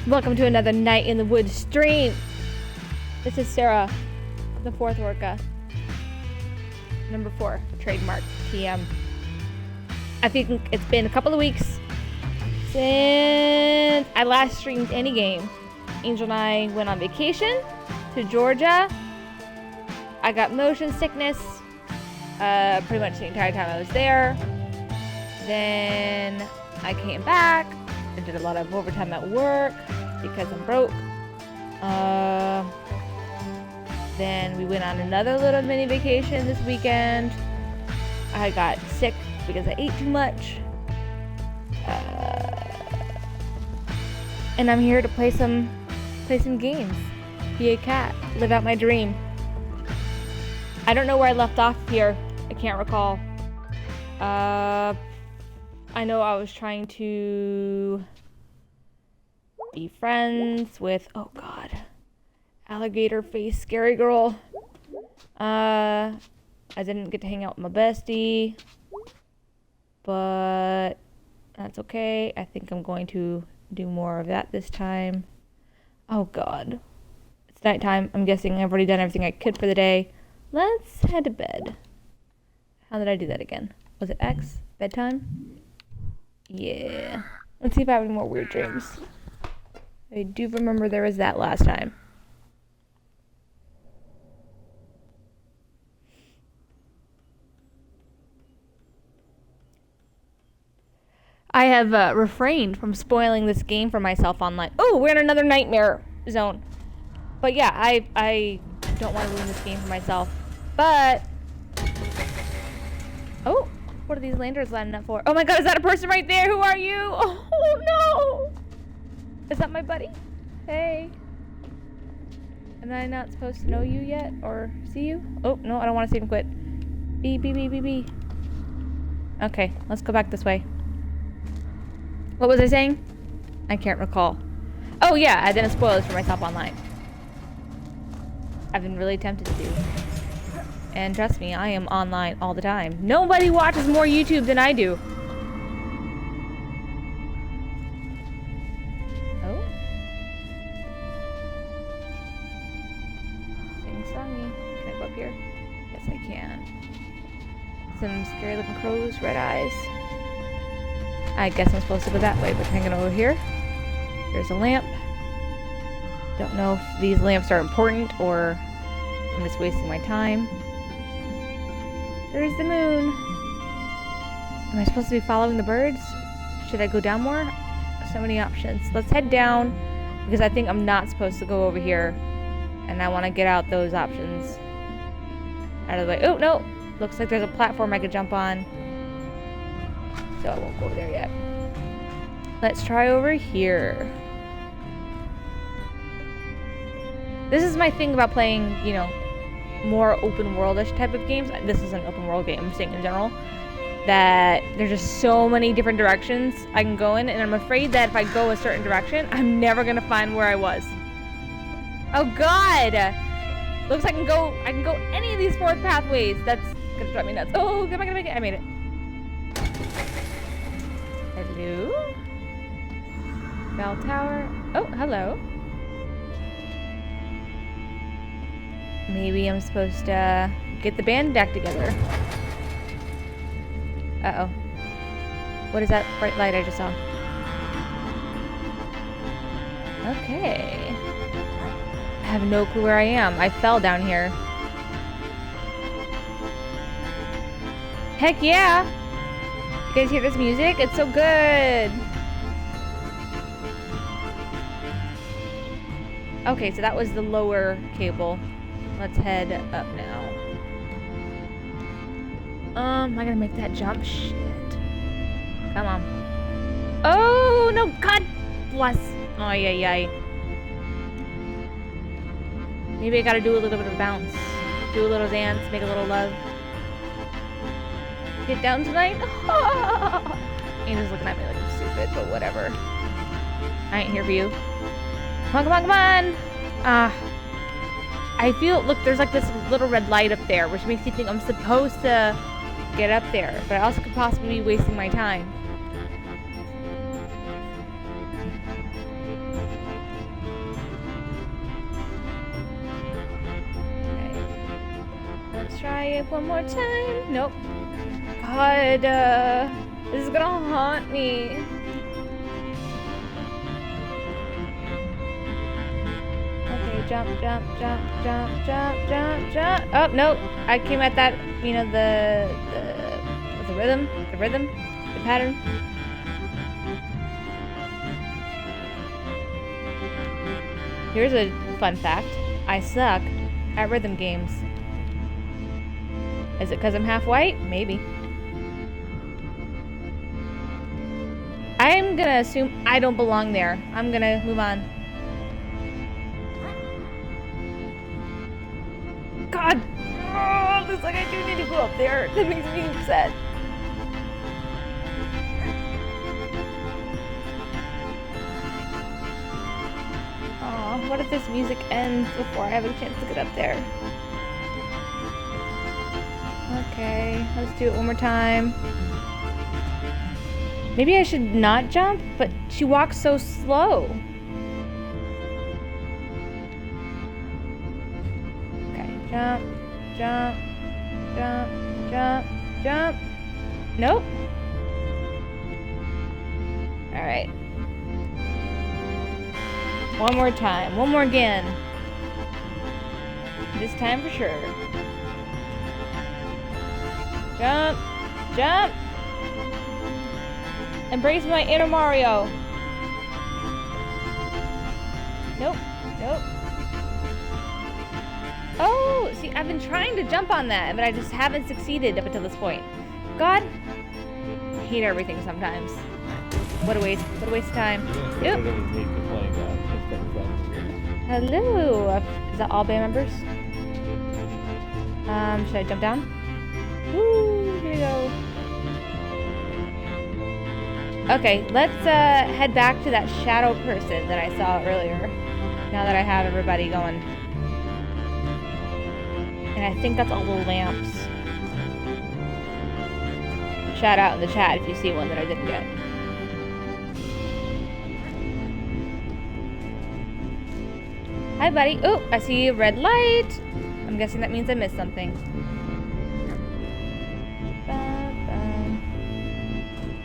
Welcome to another Night in the Woods stream. This is Sarah, the fourth Orca. Number 4, trademark TM. I think it's been a couple of weeks since I last streamed any game. Angel and I went on vacation to Georgia. I got motion sickness pretty much the entire time I was there. Then I came back. I did a lot of overtime at work because I'm broke. Then we went on another little mini vacation this weekend. I got sick because I ate too much. And I'm here to play some games. Be a cat. Live out my dream. I don't know where I left off here. I can't recall. I know I was trying to be friends with, oh god, alligator face scary girl. I didn't get to hang out with my bestie, but that's okay. I think I'm going to do more of that this time. Oh god, it's nighttime. I'm guessing I've already done everything I could for the day. Let's head to bed. How did I do that again? Was it X? Bedtime? Yeah. Let's see if I have any more weird dreams. I do remember there was that last time. I have refrained from spoiling this game for myself online. Oh, we're in another nightmare zone. But yeah, I don't want to ruin this game for myself. But... oh, what are these lanterns lining up for? Oh my god, is that a person right there? Who are you? Oh no! Is that my buddy? Hey. Am I not supposed to know you yet? Or see you? Oh, no, I don't want to see him quit. Beep, beep, beep, beep, beep. Okay, let's go back this way. What was I saying? I can't recall. Oh yeah, I didn't spoil this for myself online. I've been really tempted to. And trust me, I am online all the time. Nobody watches more YouTube than I do. Oh? Sing-songy. Can I go up here? Yes, I can. Some scary looking crows, red eyes. I guess I'm supposed to go that way, but hanging over here. There's a lamp. Don't know if these lamps are important or I'm just wasting my time. There's the moon. Am I supposed to be following the birds? Should I go down more? So many options. Let's head down because I think I'm not supposed to go over here. And I want to get out those options out of the way. Oh, no. Looks like there's a platform I could jump on. So I won't go over there yet. Let's try over here. This is my thing about playing, you know, more open world-ish type of games. This is an open world game, I'm saying in general, that there's just so many different directions I can go in, and I'm afraid that if I go a certain direction, I'm never gonna find where I was. Oh god! Looks like I can go any of these 4 pathways. That's gonna drive me nuts. Oh, am I gonna make it? I made it. Hello? Bell tower. Oh, hello. Maybe I'm supposed to get the band back together. Uh-oh. What is that bright light I just saw? Okay. I have no clue where I am. I fell down here. Heck yeah! You guys hear this music? It's so good! Okay, so that was the lower cable. Let's head up now. Am I gonna make that jump? Shit. Come on. Oh, no, God bless. Oh, yeah. Maybe I gotta do a little bit of a bounce. Do a little dance, make a little love. Get down tonight? Angel's looking at me like I'm stupid, but whatever. I ain't here for you. Come on. I feel, look, there's like this little red light up there, which makes you think I'm supposed to get up there, but I also could possibly be wasting my time. try it one more time. Nope. God, this is gonna haunt me. Okay, jump, jump, jump, jump, jump, jump, jump. Oh, no. I came at that, you know, the rhythm, the pattern. Here's a fun fact. I suck at rhythm games. Is it because I'm half white? Maybe. I'm gonna assume I don't belong there. I'm gonna move on. God! Oh, looks like I do need to go up there. That makes me upset. Aw, what if this music ends before I have a chance to get up there? Okay, let's do it one more time. Maybe I should not jump, but she walks so slow. Okay, jump, jump, jump, jump, jump. Nope. Alright. One more time. One more again. This time for sure. Jump. Jump. Embrace my inner Mario. Nope. Nope. Oh, see, I've been trying to jump on that, but I just haven't succeeded up until this point. God. I hate everything sometimes. What a waste. What a waste of time. Yep. Hello. Is that all band members? Should I jump down? Woo, here we go. Okay, let's head back to that shadow person that I saw earlier. Now that I have everybody going. And I think that's all the lamps. Shout out in the chat if you see one that I didn't get. Hi, buddy. Oh, I see a red light. I'm guessing that means I missed something.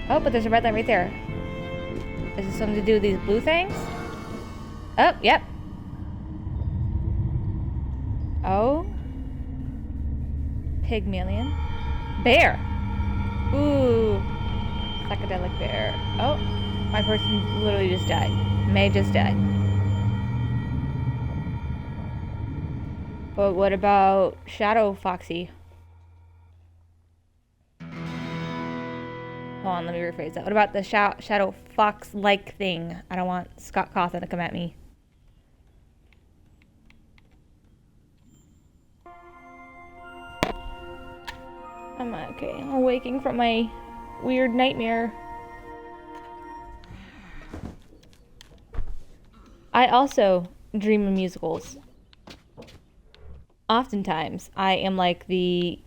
Oh, but there's a red light right there. Is this something to do with these blue things? Oh, yep. Oh. Pygmalion. Bear. Ooh. Psychedelic bear. Oh, my person literally just died. May just died. But what about Shadow Foxy? Hold on, let me rephrase that. What about the Shadow Fox-like thing? I don't want Scott Cawthon to come at me. I'm okay. I'm waking from my weird nightmare. I also dream of musicals. Oftentimes, I am like the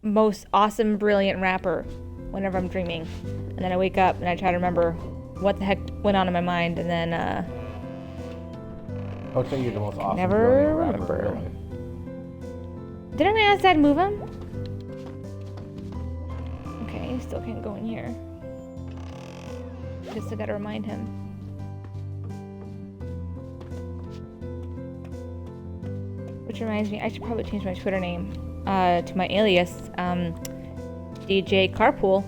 most awesome, brilliant rapper whenever I'm dreaming. And then I wake up and I try to remember what the heck went on in my mind, and then, I would say you're the most awesome, never brilliant rapper, remember. really. Didn't I ask Dad to move him? Okay, still can't go in here. Just gotta remind him. Which reminds me, I should probably change my Twitter name to my alias, DJ Carpool.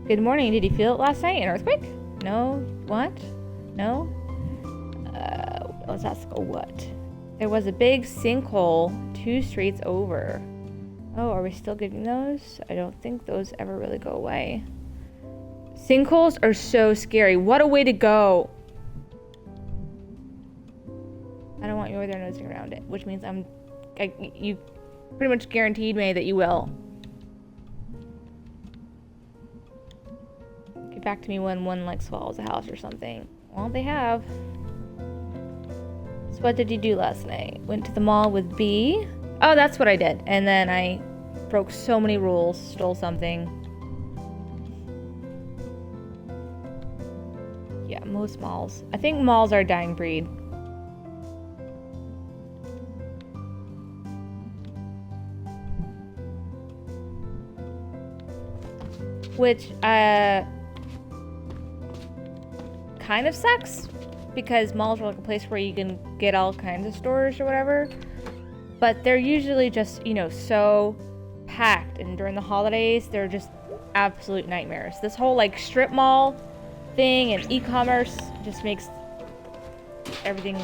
Good morning. Did you feel it last night? An earthquake? No. What? No. Let's ask a what? There was a big sinkhole 2 streets over. Oh, are we still getting those? I don't think those ever really go away. Sinkholes are so scary. What a way to go. I don't want you over there nosing around it, which means you pretty much guaranteed me that you will. Get back to me when one like swallows a house or something. Well, they have. So what did you do last night? Went to the mall with B? Oh, that's what I did. And then I broke so many rules, stole something. Yeah, most malls. I think malls are a dying breed. which kind of sucks because malls are like a place where you can get all kinds of stores or whatever, but they're usually just, you know, so packed, and during the holidays they're just absolute nightmares. This whole like strip mall thing and e-commerce just makes everything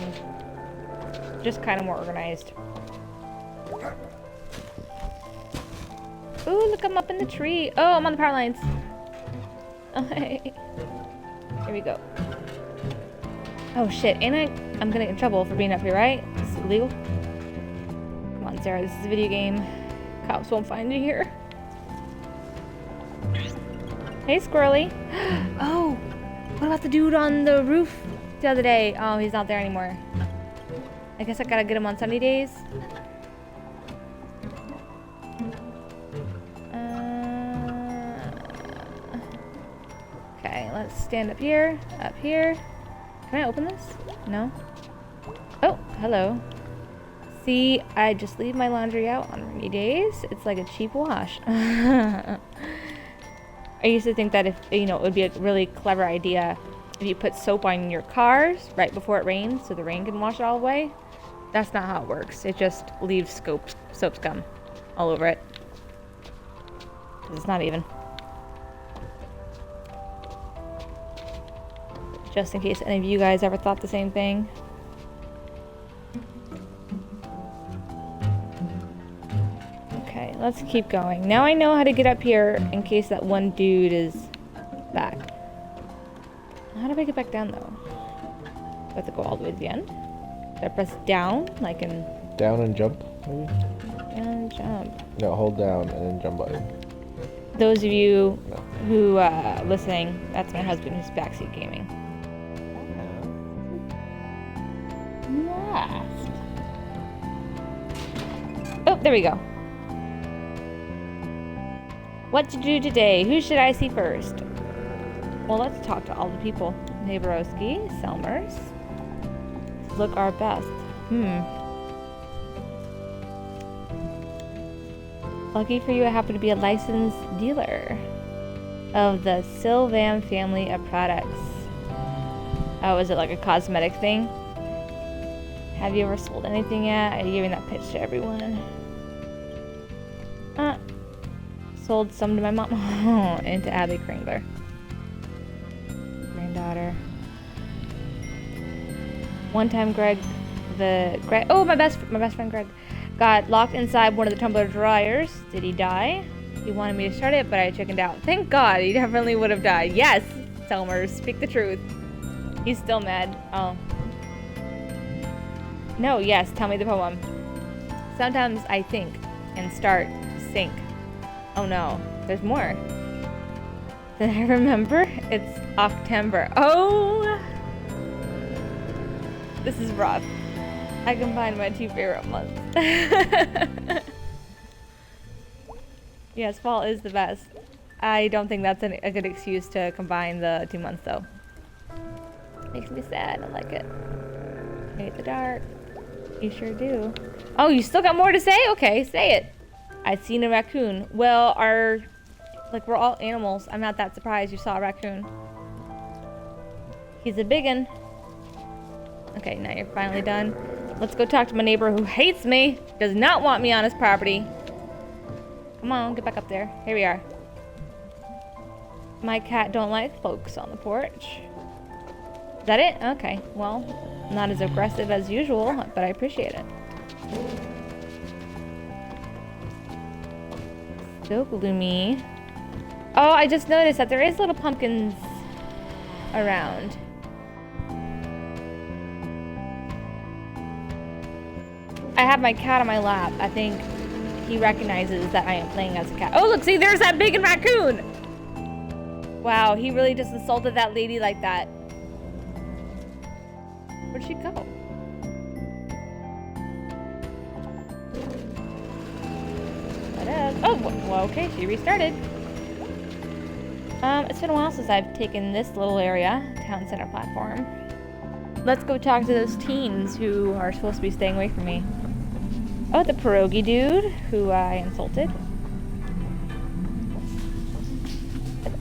just kind of more organized. Ooh, look, I'm up in the tree. Oh, I'm on the power lines. Oh, hey. Here we go. Oh shit, and I'm gonna get in trouble for being up here, right? This is illegal. Come on, Sarah, this is a video game. Cops won't find you here. Hey, Squirrely. Oh, what about the dude on the roof the other day? Oh, he's not there anymore. I guess I gotta get him on sunny days. Okay, let's stand up here. Up here. Can I open this? No? Oh, hello. See, I just leave my laundry out on rainy days. It's like a cheap wash. I used to think that if, you know, it would be a really clever idea if you put soap on your cars right before it rains so the rain can wash it all away. That's not how it works. It just leaves soap scum all over it. 'Cause it's not even. Just in case any of you guys ever thought the same thing. Okay, let's keep going. Now I know how to get up here in case that one dude is back. How do I get back down though? Do I have to go all the way to the end? Do I press down like in... Down and jump, maybe? Down and jump. No, hold down and then jump button. Those of you who listening, that's my husband who's backseat gaming. Last. Oh, there we go. What to do today? Who should I see first? Well, let's talk to all the people. Neighborowski, Selmers. Look our best. Lucky for you, I happen to be a licensed dealer of the Sylvan family of products. Oh, is it like a cosmetic thing? Have you ever sold anything yet? Are you giving that pitch to everyone? Sold some to my mom. And to Abby Kringler. Granddaughter. One time my best friend Greg got locked inside one of the tumbler dryers. Did he die? He wanted me to start it, but I chickened out. Thank God, he definitely would have died. Yes, Selmers, speak the truth. He's still mad. Oh. No, yes, tell me the poem. Sometimes I think and start to sink. Oh no, there's more. Did I remember? It's October. Oh! This is rough. I combined my two favorite months. Yes, fall is the best. I don't think that's a good excuse to combine the 2 months though. Makes me sad, I like it. I hate the dark. You sure do. Oh, you still got more to say? Okay, say it. I've seen a raccoon. Well, we're all animals. I'm not that surprised you saw a raccoon. He's a biggin. Okay, now you're finally done. Let's go talk to my neighbor who hates me. Does not want me on his property. Come on, get back up there. Here we are. My cat don't like folks on the porch. Is that it? Okay, well, not as aggressive as usual, but I appreciate it. So gloomy. Oh, I just noticed that there is little pumpkins around. I have my cat on my lap. I think he recognizes that I am playing as a cat. Oh, look, see, there's that big raccoon. Wow, he really just insulted that lady like that. Where'd she go? Oh, well, okay, she restarted. It's been a while since I've taken this little area, town center platform. Let's go talk to those teens who are supposed to be staying away from me. Oh, the pierogi dude who I insulted.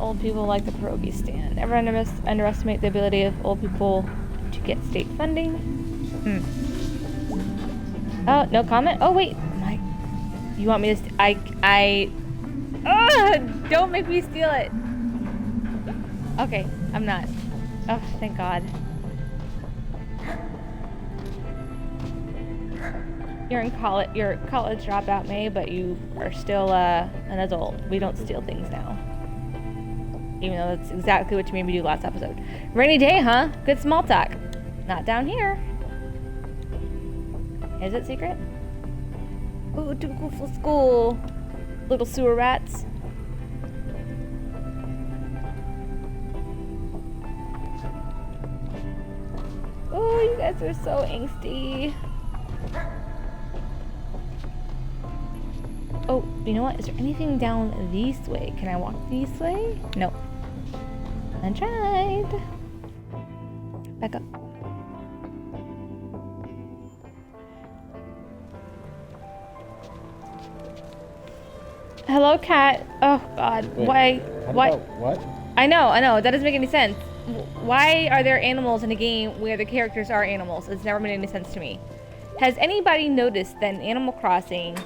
Old people like the pierogi stand. Never underestimate the ability of old people to get state funding. Oh, no comment? Oh, wait. You want me to... don't make me steal it. Okay, I'm not. Oh, thank God. You're a college dropout, May, but you are still an adult. We don't steal things now. Even though that's exactly what you made me do last episode. Rainy day, huh? Good small talk. Not down here. Is it secret? Ooh, too cool for school. Little sewer rats. Oh, you guys are so angsty. Oh, you know what? Is there anything down this way? Can I walk this way? No. I tried. Back up. Hello, cat. Oh, God. Wait, Why? What? I know. That doesn't make any sense. Why are there animals in a game where the characters are animals? It's never made any sense to me. Has anybody noticed that in Animal Crossing,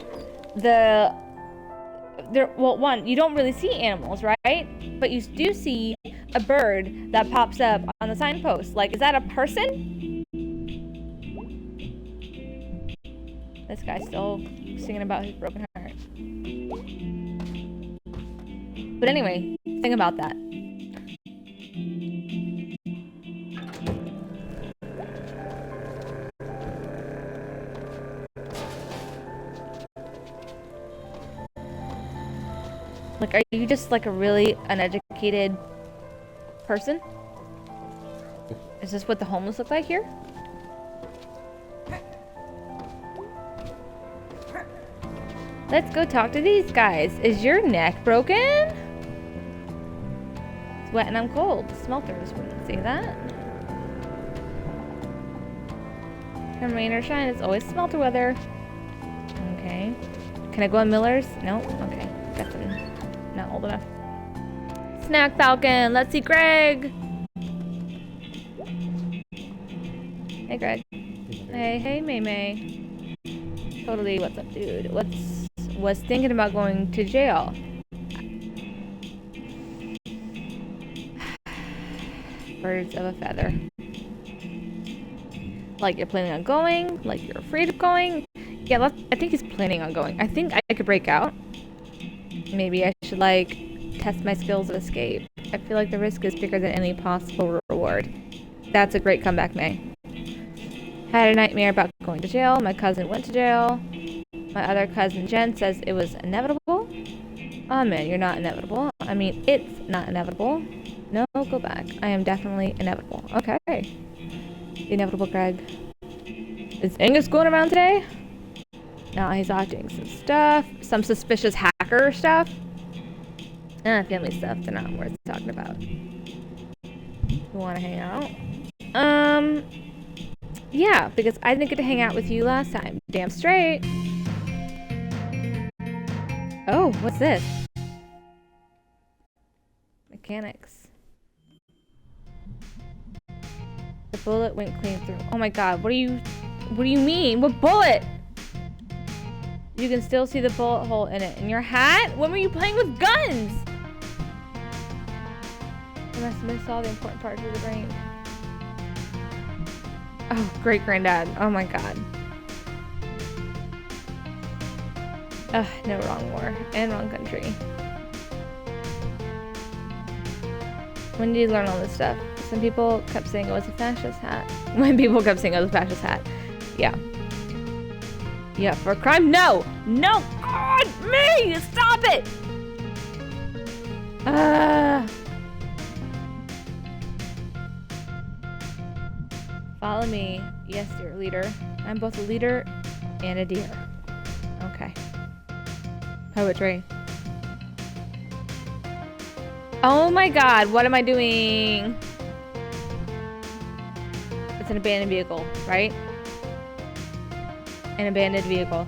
one, you don't really see animals, right? But you do see a bird that pops up on the signpost. Like, is that a person? This guy's still singing about his broken heart. But anyway, think about that. Like, are you just like a really uneducated person? Is this what the homeless look like here? Let's go talk to these guys. Is your neck broken? It's wet and I'm cold. Smelters wouldn't say that. Come rain or shine, it's always smelter weather. Okay. Can I go on Miller's? No? Okay. Guess I'm not old enough. Snack Falcon, let's see Greg. Hey Greg. Hey May May. Totally, what's up, dude? Was thinking about going to jail. Birds of a feather. Like you're planning on going? Like you're afraid of going? Yeah, I think he's planning on going. I think I could break out. Maybe I should, like, test my skills of escape. I feel like the risk is bigger than any possible reward. That's a great comeback, May. Had a nightmare about going to jail. My cousin went to jail. My other cousin, Jen, says it was inevitable. Oh, man, you're not inevitable. I mean, it's not inevitable. No, go back. I am definitely inevitable. Okay. The inevitable Greg. Is Angus going around today? No, he's watching some stuff. Some suspicious hacker stuff. Family stuff. They're not worth talking about. You want to hang out? Yeah, because I didn't get to hang out with you last time. Damn straight. Oh, what's this? Mechanics. The bullet went clean through. Oh my god, what do you mean? What bullet? You can still see the bullet hole in it. In your hat? When were you playing with guns? I must have missed all the important parts of the brain. Oh, great granddad. Oh my god. Ugh, no, wrong war. And wrong country. When did you learn all this stuff? Some people kept saying it was a fascist hat. When people kept saying it was a fascist hat. Yeah. Yeah, for a crime? No! No! God, me! Stop it! Follow me. Yes, dear leader. I'm both a leader and a deer. Okay. Poetry. Oh my god, what am I doing? It's an abandoned vehicle, right? An abandoned vehicle.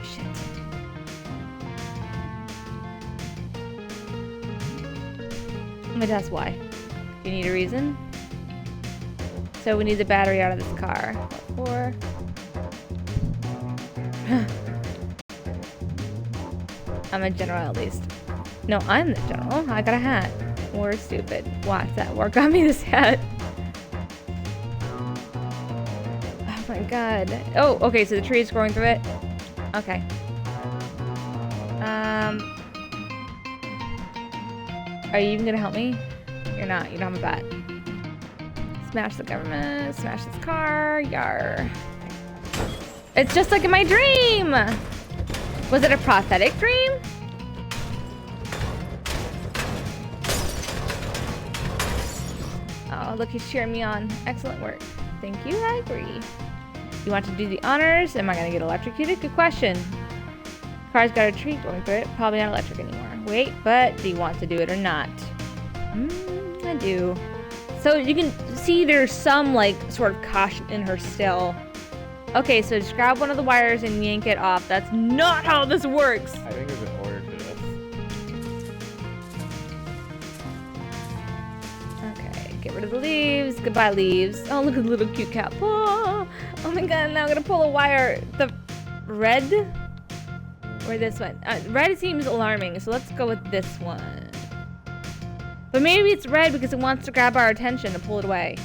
Shit. Let me test why. Do you need a reason? So we need the battery out of this car. What for? I'm a general at least. No, I'm the general. I got a hat. We're stupid. Watch that. War got me this hat. Oh my god. Oh, okay, so the tree is growing through it. Okay. Are you even gonna help me? You're not. You don't have a bat. Smash the government. Smash this car. Yar. It's just like in my dream! Was it a prophetic dream? Oh, look, he's cheering me on. Excellent work. Thank you, I agree. You want to do the honors? Am I gonna get electrocuted? Good question. Car's got a tree going through it. Probably not electric anymore. Wait, but do you want to do it or not? I do. So you can see there's some, like, sort of caution in her still. Okay, so just grab one of the wires and yank it off. That's not how this works. I think there's an order to this. Okay, get rid of the leaves. Goodbye, leaves. Oh, look at the little cute cat. Oh my god, now I'm gonna pull a wire. The red? Or this one? Red seems alarming, so let's go with this one. But maybe it's red because it wants to grab our attention and pull it away.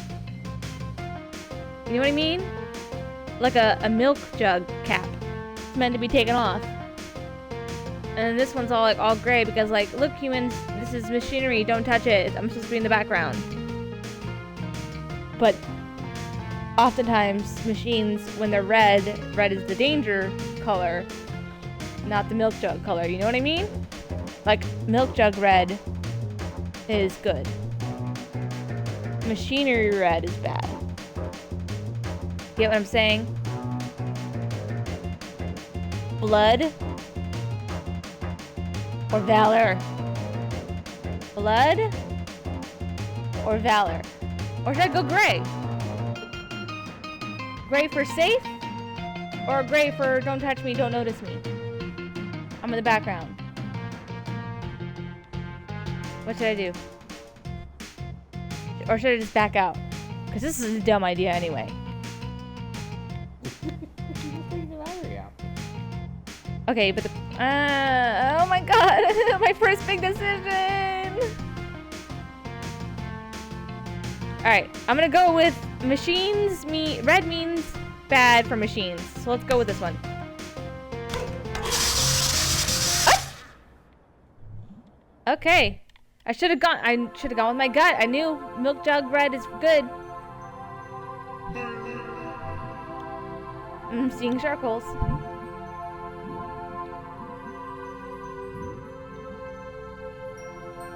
You know what I mean? Like a milk jug cap. It's meant to be taken off. And this one's all gray because, like, look, humans, this is machinery, don't touch it. I'm supposed to be in the background. But oftentimes machines, when they're red is the danger color, not the milk jug color. You know what I mean? Like, milk jug red is good. Machinery red is bad. Get what I'm saying? Blood or valor? Blood or valor? Or should I go gray? Gray for safe? Or gray for don't touch me, don't notice me? I'm in the background. What should I do? Or should I just back out? Because this is a dumb idea anyway. Okay, but the... oh my god! My first big decision! Alright, I'm gonna go with machines red means bad for machines. So let's go with this one. Ah! Okay. I should have gone with my gut. I knew milk jug red is good. I'm seeing circles.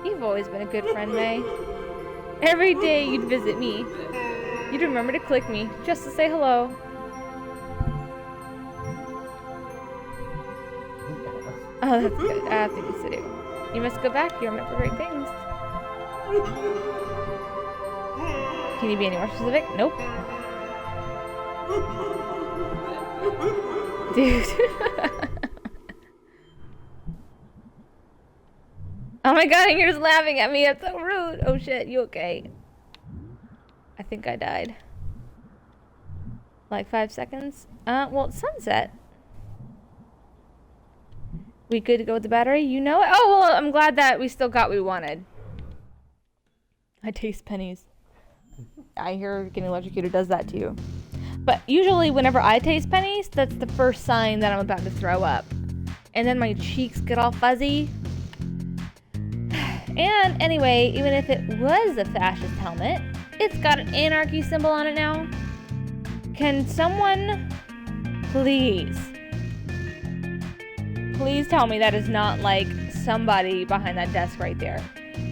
You've always been a good friend, May. Every day you'd visit me. You'd remember to click me, just to say hello. Oh, that's good. I have things to do. You must go back. You're meant for great things. Can you be any more specific? Nope. Dude. Oh my god, and you're just laughing at me. That's so rude. Oh shit, you okay? I think I died. Like 5 seconds? Well, it's sunset. We good to go with the battery? You know it? Oh, well, I'm glad that we still got what we wanted. I taste pennies. I hear getting electrocuted does that to you. But usually whenever I taste pennies, that's the first sign that I'm about to throw up. And then my cheeks get all fuzzy. And anyway, even if it was a fascist helmet, it's got an anarchy symbol on it now. Can someone please tell me that is not like somebody behind that desk right there?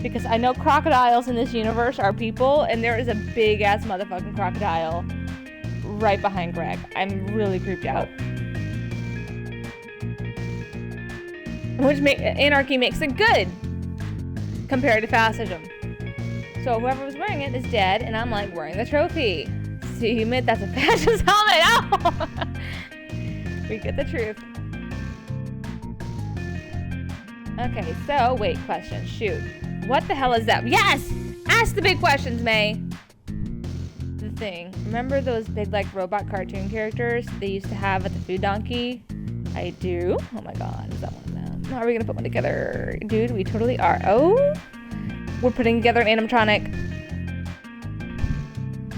Because I know crocodiles in this universe are people, and there is a big ass motherfucking crocodile right behind Greg. I'm really creeped out. Which anarchy makes it good compared to fascism. So whoever was wearing it is dead, and I'm like wearing the trophy. So you admit that's a fascist helmet? Oh! We get the truth. Okay, so wait, question. Shoot. What the hell is that? Yes! Ask the big questions, May. The thing. Remember those big, like, robot cartoon characters they used to have at the food donkey? I do. Oh my god, is that one of them? Are we gonna put one together? Dude, we totally are. Oh! We're putting together an animatronic.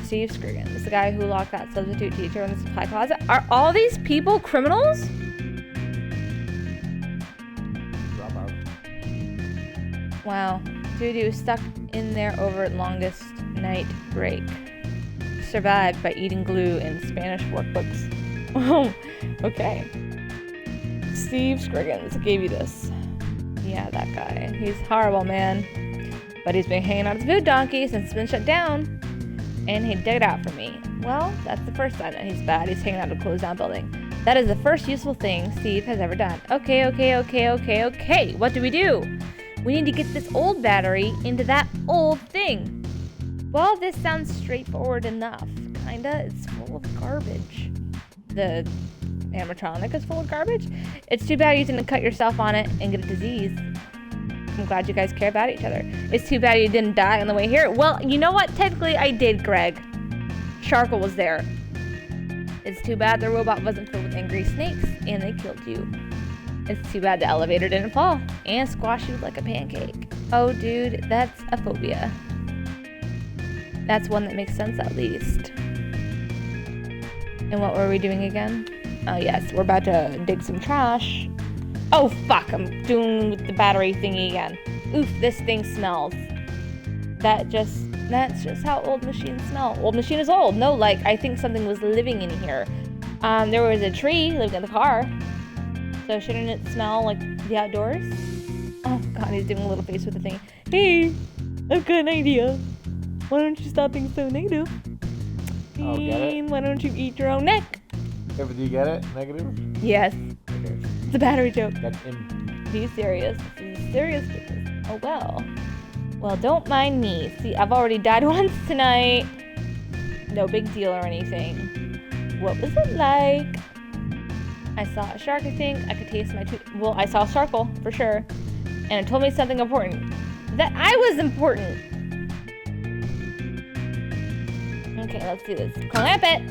Steve Scriggins, the guy who locked that substitute teacher in the supply closet. Are all these people criminals? Drop out. Wow. Dude stuck in there over longest night break. Survived by eating glue in Spanish workbooks. Oh, okay. Steve Scriggins gave you this. Yeah, that guy. He's horrible, man. But he's been hanging out at the food donkey since it's been shut down. And he dug it out for me. Well, that's the first sign that he's bad. He's hanging out at a closed down building. That is the first useful thing Steve has ever done. Okay. What do? We need to get this old battery into that old thing. Well, this sounds straightforward enough. Kinda. It's full of garbage. The animatronic is full of garbage. It's too bad you didn't cut yourself on it and get a disease. I'm glad you guys care about each other. It's too bad you didn't die on the way here. Well, you know what? Technically, I did, Greg. Sharkle was there. It's too bad the robot wasn't filled with angry snakes and they killed you. It's too bad the elevator didn't fall and squash you like a pancake. Oh, dude, that's a phobia. That's one that makes sense, at least. And what were we doing again? Oh, yes, we're about to dig some trash. Oh, fuck, I'm doing with the battery thingy again. Oof, this thing smells. That's just how old machines smell. Old machine is old. No, like, I think something was living in here. There was a tree living in the car. So shouldn't it smell like the outdoors? Oh, God, he's doing a little face with the thing. Hey, I've got an idea. Why don't you stop being so negative? Oh, get it? Why don't you eat your own neck? Yeah, but do you get it? Negative? Yes. Okay. It's a battery joke. That's in. Be serious. This is serious business. Oh, well. Well, don't mind me. See, I've already died once tonight. No big deal or anything. What was it like? I saw a shark, I think. I could taste my tooth. Well, I saw Sharkle, for sure. And it told me something important. That I was important. Okay, let's do this. Clamp it!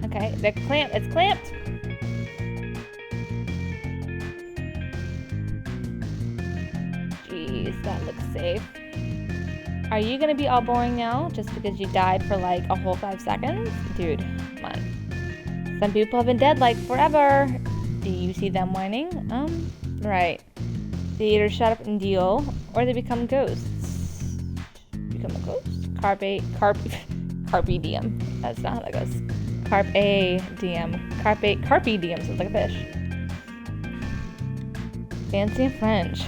Okay, it's clamped. Jeez, that looks safe. Are you gonna be all boring now just because you died for like a whole 5 seconds? Dude, come on. Some people have been dead like forever. Do you see them whining? Right. They either shut up and deal, or they become ghosts. Become a ghost? Carpe diem. That's not how that goes. Carpe diem. Carpe diem sounds like a fish. Fancy and French.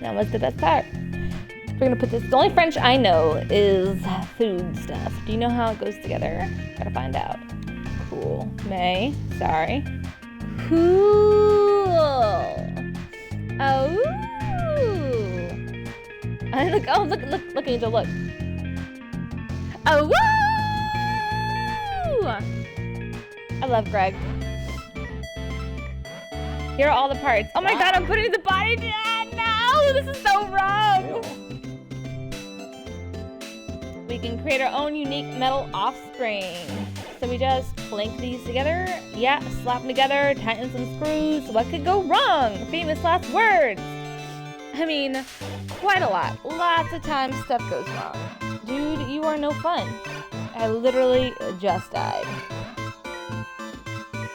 Now what's the best part? We're gonna put this. The only French I know is food stuff. Do you know how it goes together? Gotta find out. Cool. May. Sorry. Cool. Oh. Look, Angel, look. Oh, woo! I love Greg. Here are all the parts. Oh my god, I'm putting the body down. No, this is so wrong. We can create our own unique metal offspring. So we just clink these together. Yeah, slap them together, tighten some screws. What could go wrong? Famous last words. I mean, quite a lot. Lots of times stuff goes wrong. Dude, you are no fun. I literally just died.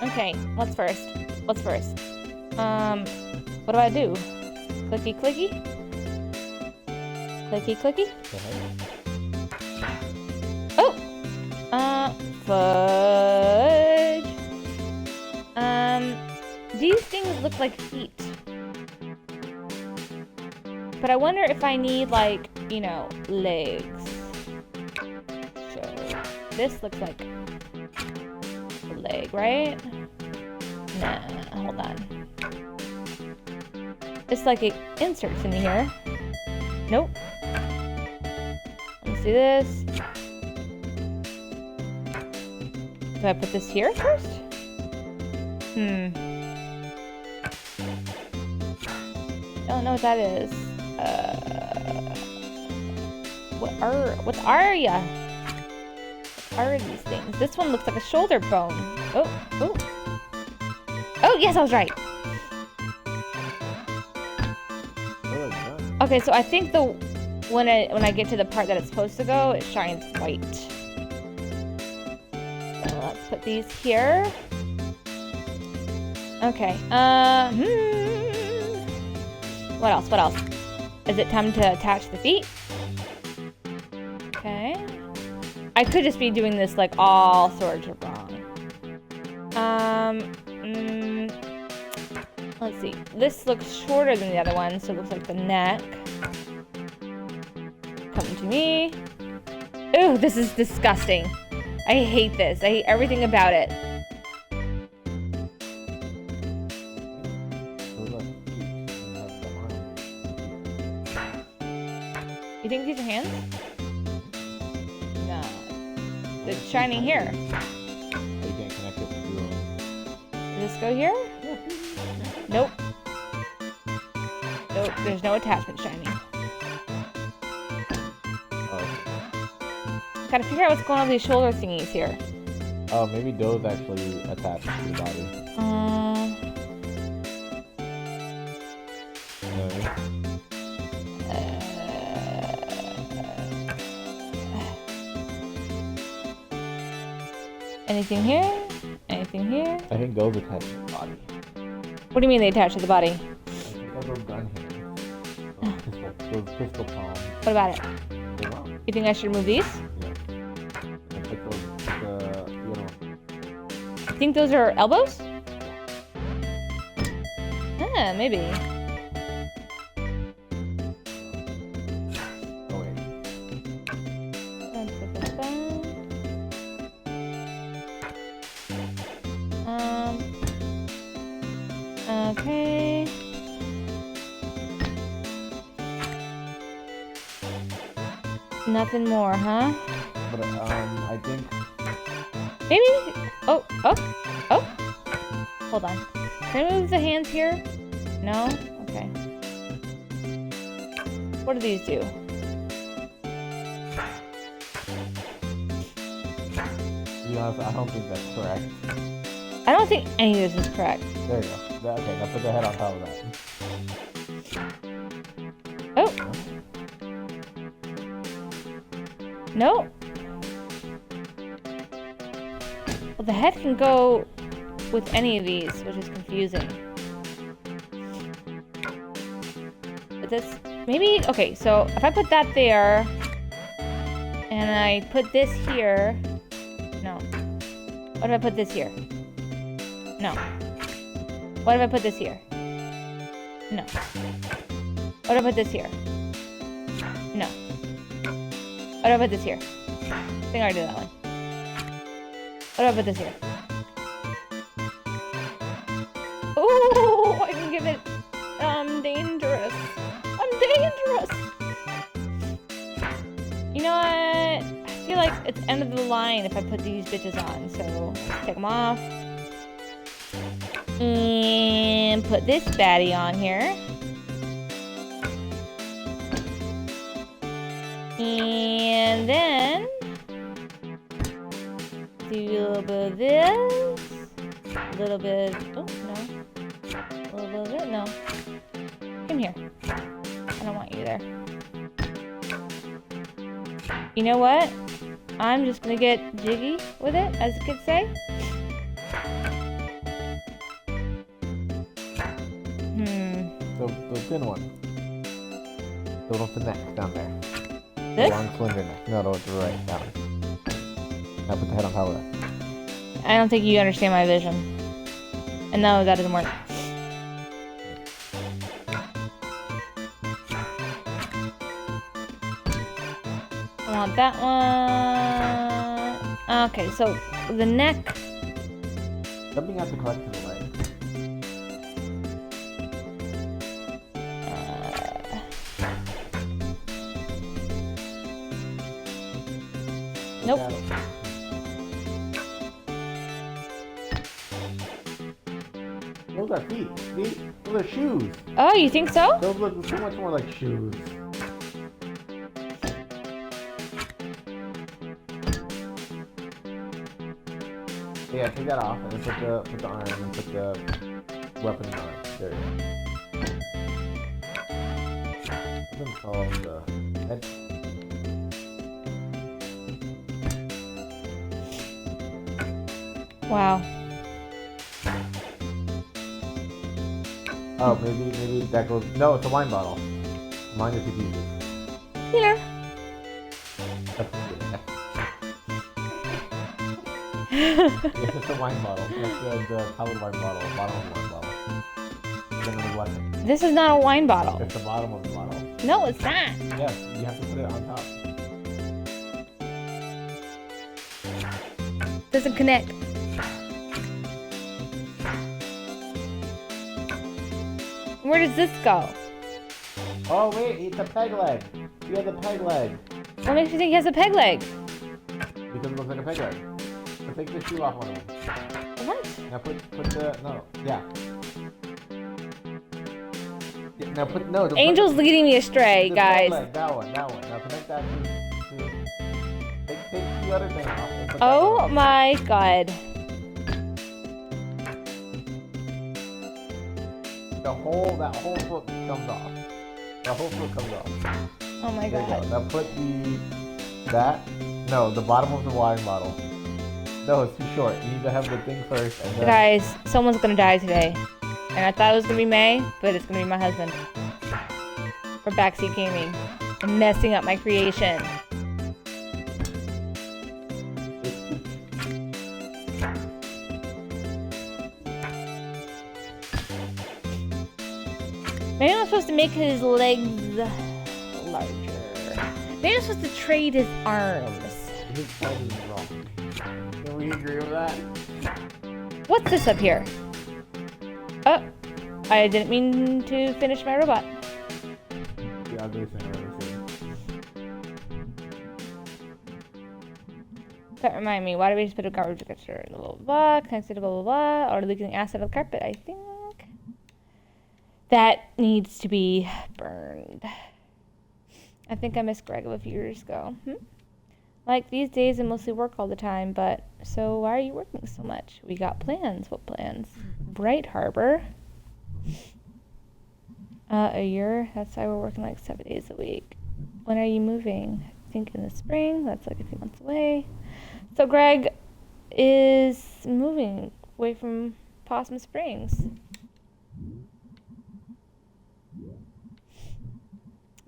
Okay, what's first? What do I do? Clicky clicky? Clicky clicky? Oh! Fudge. These things look like feet. But I wonder if I need, like, you know, legs. So, this looks like a leg, right? Nah, hold on. It's like it inserts in here. Nope. Let's do this. Do I put this here first? don't know what that is. What are ya? What are these things? This one looks like a shoulder bone. Oh. Oh, yes, I was right. Okay, so I think when I get to the part that it's supposed to go, it shines white. So let's put these here. Okay. What else? What else? Is it time to attach the feet? Okay. I could just be doing this like all sorts of wrong. Let's see. This looks shorter than the other one, so it looks like the neck. Come to me. Ooh, this is disgusting. I hate this. I hate everything about it. You think these are hands? No. It's shining here. You can't connect it to Does this go here? Nope. Nope, there's no attachment shining. Gotta figure out what's going on with these shoulder thingies here. Oh, maybe those actually attach to the body. Anything here? Anything here? I think those attach to the body. What do you mean they attach to the body? I think those gun hands. Those pistol palms. What about it? They wrong. You think I should remove these? Yeah. And put those, the other one. You think those are elbows? Maybe. Oh, wait. Let's put this down. Okay. Nothing more, huh? But I think Maybe. Oh. Hold on. Can I move the hands here? No? Okay. What do these do? to be honest, I don't think that's correct. I don't think any of this is correct. There you go. Okay, now put the head on top of that. Oh. No. Well, the head can go with any of these, which is confusing. But this, maybe, okay, so if I put that there, and I put this here, no. What if I put this here? No. What if I put this here? No. What if I put this here? No. What if I put this here? I think I already did that one. What if I put this here? Ooh, I can give it. I'm dangerous. I'm dangerous. You know what? I feel like it's end of the line if I put these bitches on. So take them off. And put this baddie on here. And then do a little bit of this. A little bit. Oh, no. A little bit of it. No. Come here. I don't want you there. You know what? I'm just gonna get jiggy with it, as the kids say. The thin one. The one with the neck down there. This? The long slender neck. No, the right, that one. Now put the head on top of that. I don't think you understand my vision. And no, that doesn't work. I want that one. Okay, so the neck. Something has to collect to the leg. Nope. Those are feet. See? Those are shoes. Oh, you think so? Those look so much more like shoes. Yeah, take that off and then put the arm and put the weapon on it. There you go. What's it called? Head. Wow. Oh, maybe that goes. No, it's a wine bottle. Mine is two pieces. Here. Yeah, it's a wine bottle. It's the colored wine bottle, bottom of the wine bottle. Then the weapon. This is not a wine bottle. It's the bottom of the bottle. No, it's not. Yes, you have to put it on top. Doesn't connect. Where does this go? Oh wait, it's a peg leg. You have the peg leg. What makes you think he has a peg leg? Because it looks like a peg leg. So take the shoe off one of them. What? Now put the yeah. Now put no. Angel's leading me astray, the guys. Peg leg, that one. Now connect that to take the other thing off. And put that Oh one on. my god. That whole foot comes off. The whole foot comes off. Oh my There you go. god. Now put the bottom of the wine bottle. No, it's too short. You need to have the thing first and then. Guys, someone's gonna die today. And I thought it was gonna be May, but it's gonna be my husband. For backseat gaming. And messing up my creation. Maybe I'm supposed to make his legs larger. Maybe I'm supposed to trade his arms. His head is wrong. Can we agree with that? What's this up here? Oh, I didn't mean to finish my robot. The ugliest thing I've ever seen. That remind me, why do we just put a garbage collector? Blah, blah, blah, connected to blah, blah, blah, or leaking acid on the carpet, I think. That needs to be burned. I think I missed Greg a few years ago. Like, these days I mostly work all the time, but so why are you working so much? We got plans. What plans? Bright Harbor. A year. That's why we're working like 7 days a week. When are you moving? I think in the spring. That's like a few months away. So Greg is moving away from Possum Springs.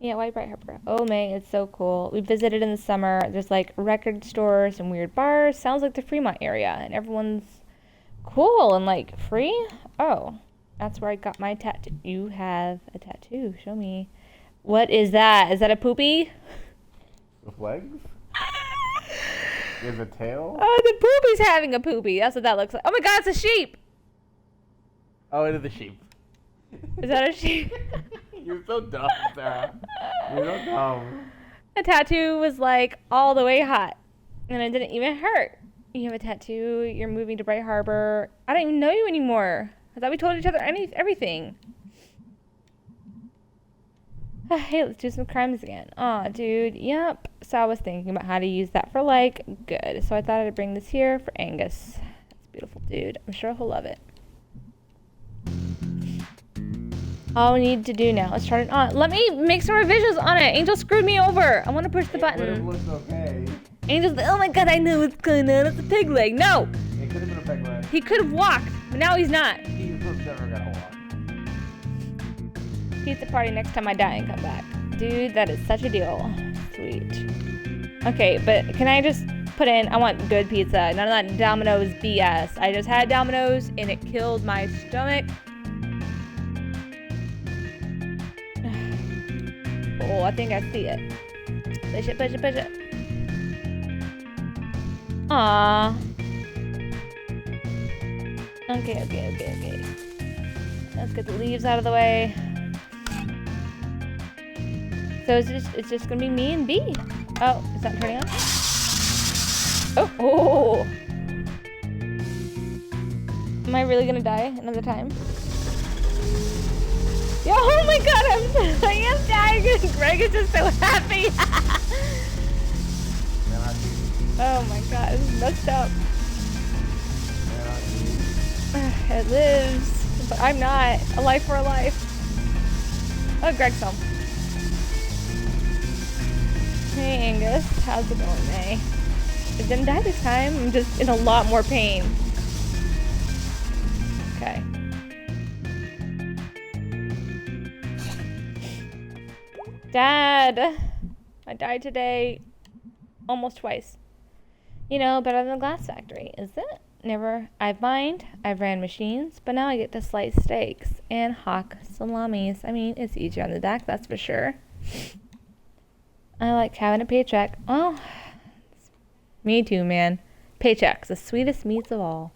Yeah, why Bright Harbor? Oh, May, it's so cool. We visited in the summer. There's like record stores and weird bars. Sounds like the Fremont area, and everyone's cool and like free. Oh, that's where I got my tattoo. You have a tattoo. Show me. What is that? Is that a poopy? With legs? There's a tail? Oh, the poopy's having a poopy. That's what that looks like. Oh my god, it's a sheep. Oh, it is a sheep. Is that a sheep? You're so dumb, Sarah. You're so dumb. The tattoo was like all the way hot, and it didn't even hurt. You have a tattoo. You're moving to Bright Harbor. I don't even know you anymore. I thought we told each other everything. Hey, let's do some crimes again. Aw, dude. Yep. So I was thinking about how to use that for like good. So I thought I'd bring this here for Angus. That's beautiful, dude. I'm sure he'll love it. All we need to do now is turn it on. Let me make some revisions on it. Angel screwed me over. I want to push the button. It would have looked okay. Angel's like, oh my god, I know what's going on. It's a pig leg. No! It could have been a peg leg. He could have walked, but now he's not. He's never gonna walk. Pizza party next time I die and come back. Dude, that is such a deal. Sweet. Okay, but can I just put in, I want good pizza. None of that Domino's BS. I just had Domino's and it killed my stomach. Oh, I think I see it. Push it, push it, push it. Aww. Okay. Let's get the leaves out of the way. So it's just gonna be me and B. Oh, is that turning on? Oh. Am I really gonna die another time? Yo, oh my god, I am dying. Greg is just so happy. Oh my god, this is messed up. It lives, but I'm not. A life for a life. Oh, Greg's home. Hey Angus, how's it going, May? I didn't die this time. I'm just in a lot more pain. Okay. Dad! I died today. Almost twice. You know, better than the glass factory, is it? Never. I've mined, I've ran machines, but now I get to slice steaks and hawk salamis. I mean, it's easier on the deck, that's for sure. I like having a paycheck. Oh, me too, man. Paychecks, the sweetest meats of all.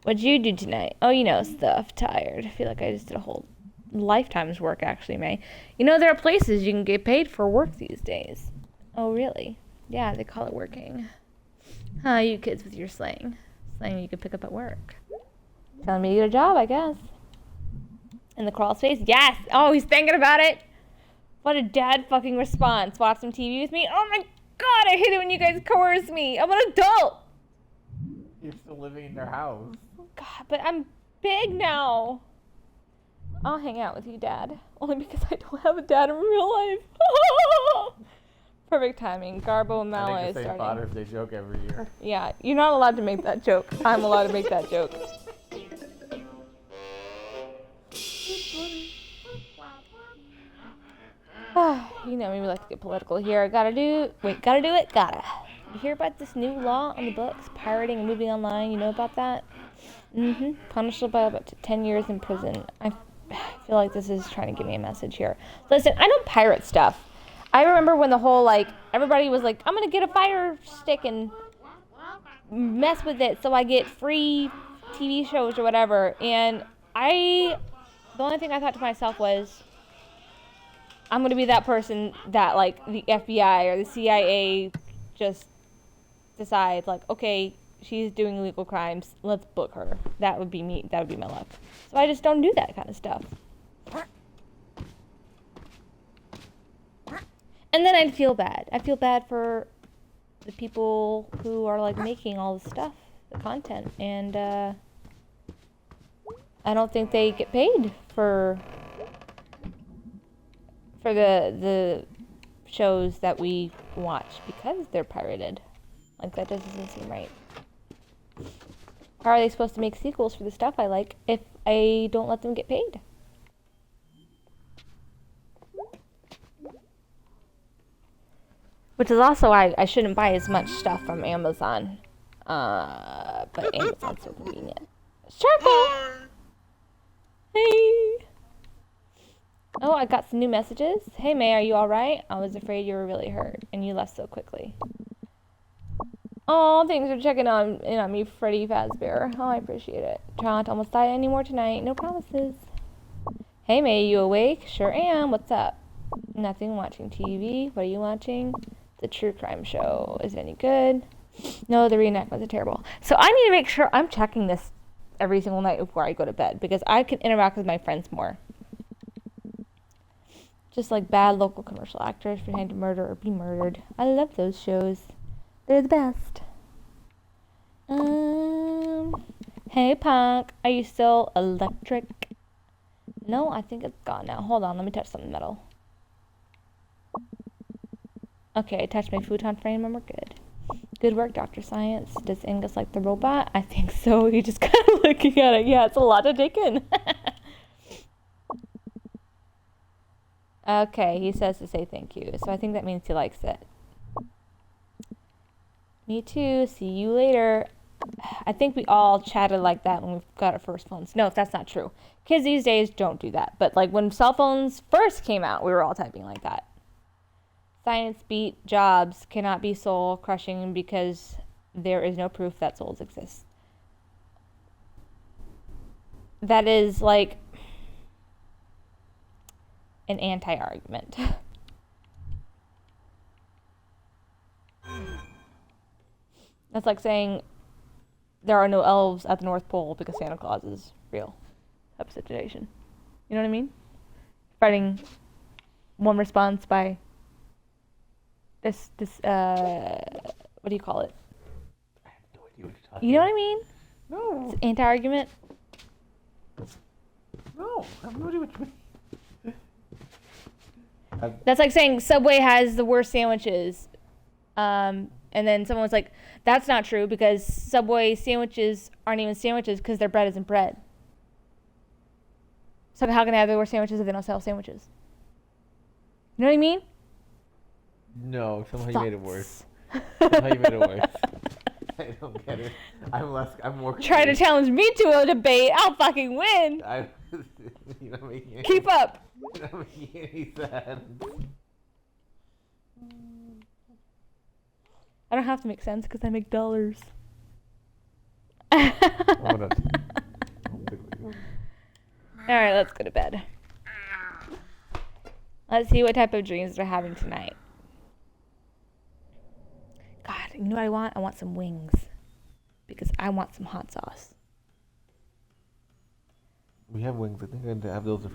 What'd you do tonight? Oh, you know, stuff. Tired. I feel like I just did a whole lifetime's work, actually, May. You know, there are places you can get paid for work these days. Oh, really? Yeah, they call it working. Huh, you kids with your slang. Slang you could pick up at work. Telling me to get a job, I guess. In the crawl space? Yes! Oh, he's thinking about it! What a dad fucking response. Watch some TV with me? Oh my god, I hate it when you guys coerce me. I'm an adult! You're still living in their house. God, but I'm big now. I'll hang out with you, Dad. Only because I don't have a dad in real life. Perfect timing. Garbo and Malloy is I think the same starting. Father's Day joke every year. Yeah, you're not allowed to make that joke. I'm allowed to make that joke. You know me, we like to get political here. Gotta do it? Gotta. You hear about this new law on the books? Pirating and moving online, you know about that? Mm-hmm. Punishable by up to 10 years in prison. I feel like this is trying to give me a message here. Listen, I don't pirate stuff. I remember when the whole, everybody was like, I'm gonna get a fire stick and mess with it so I get free TV shows or whatever. And the only thing I thought to myself was, I'm gonna be that person that, the FBI or the CIA just decide, okay, she's doing illegal crimes, let's book her. That would be me. That would be my luck. So I just don't do that kind of stuff. And then I'd feel bad. I feel bad for the people who are, making all the stuff, the content. And, I don't think they get paid for the shows that we watch because they're pirated. That doesn't seem right. How are they supposed to make sequels for the stuff I like if I don't let them get paid? Which is also why I shouldn't buy as much stuff from Amazon. But Amazon's so convenient. Charcoal! Hey! Oh, I got some new messages. Hey, May, are you alright? I was afraid you were really hurt, and you left so quickly. Oh, thanks for checking in on me, Freddy Fazbear. Oh, I appreciate it. Try not to almost die anymore tonight. No promises. Hey, May, you awake? Sure am. What's up? Nothing. Watching TV. What are you watching? The true crime show. Is it any good? No, the reenactments are terrible. So I need to make sure I'm checking this every single night before I go to bed because I can interact with my friends more. Just like bad local commercial actors pretending to murder or be murdered. I love those shows. They're the best. Hey, Punk. Are you still electric? No, I think it's gone now. Hold on, let me touch something metal. Okay, I touched my futon frame and we're good. Good work, Dr. Science. Does Angus like the robot? I think so. He just kind of looking at it. Yeah, it's a lot to take in. Okay, he says to say thank you. So I think that means he likes it. Me too. See you later. I think we all chatted like that when we got our first phones. No, if that's not true. Kids these days don't do that. But when cell phones first came out, we were all typing like that. Science beat Jobs cannot be soul crushing because there is no proof that souls exist. That is an anti-argument. That's like saying there are no elves at the North Pole because Santa Claus is real. type of situation. You know what I mean? Fighting one response by this what do you call it? I have no idea what you're talking You know what I mean? No. It's anti-argument. No. I have no idea what you mean. That's like saying Subway has the worst sandwiches. And then someone was like, that's not true because Subway sandwiches aren't even sandwiches because their bread isn't bread. So how can they have the worst sandwiches if they don't sell sandwiches? You know what I mean? No, somehow you made it worse. Somehow you made it worse. I don't get it. I'm more Try to challenge me to a debate. I'll fucking win. You're not making any, Keep up. you're not making any sense. I don't have to make sense because I make dollars. Hold on. Alright, let's go to bed. Let's see what type of dreams we're having tonight. God, you know what I want? I want some wings. Because I want some hot sauce. We have wings. I think I'm going to have those.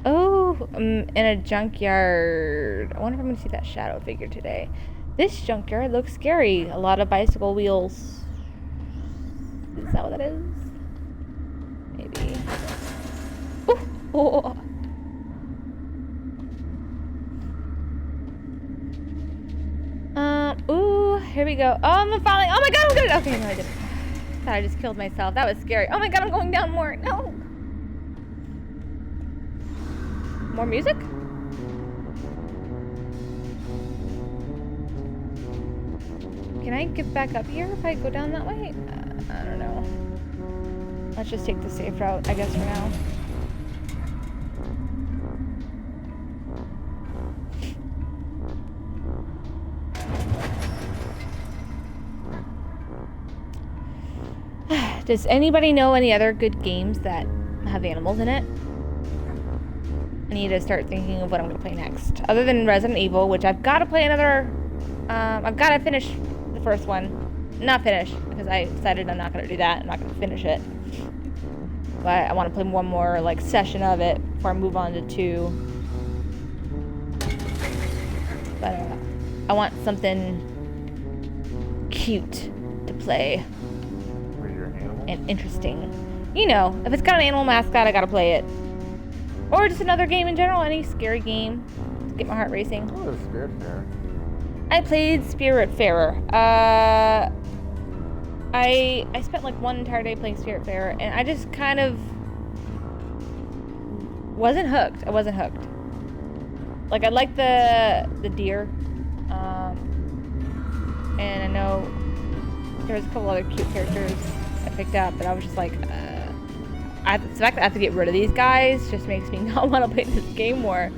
Oh, I'm in a junkyard. I wonder if I'm going to see that shadow figure today. This junkyard looks scary. A lot of bicycle wheels. Is that what that is? Maybe. Ooh. Oh. Ooh, here we go. Oh, I'm falling. Oh my god, I'm good. Okay, no, I didn't. I thought I just killed myself. That was scary. Oh my god, I'm going down more. No. More music? Can I get back up here if I go down that way? I don't know. Let's just take the safe route, I guess, for now. Does anybody know any other good games that have animals in it? I need to start thinking of what I'm going to play next. Other than Resident Evil, which I've got to play another... I've got to finish the first one. Not finish, because I decided I'm not going to do that. I'm not going to finish it. But I want to play one more like session of it before I move on to 2. But I want something cute to play. And interesting. You know, if it's got an animal mascot, I gotta play it. Or just another game in general, any scary game to get my heart racing. Oh, there's Spiritfarer. I played Spiritfarer. I spent like one entire day playing Spiritfarer, and I just kind of wasn't hooked. I wasn't hooked. Like, I like the deer. And I know there's a couple other cute characters I picked up, but I was just like, the fact that I have to get rid of these guys just makes me not want to play this game more.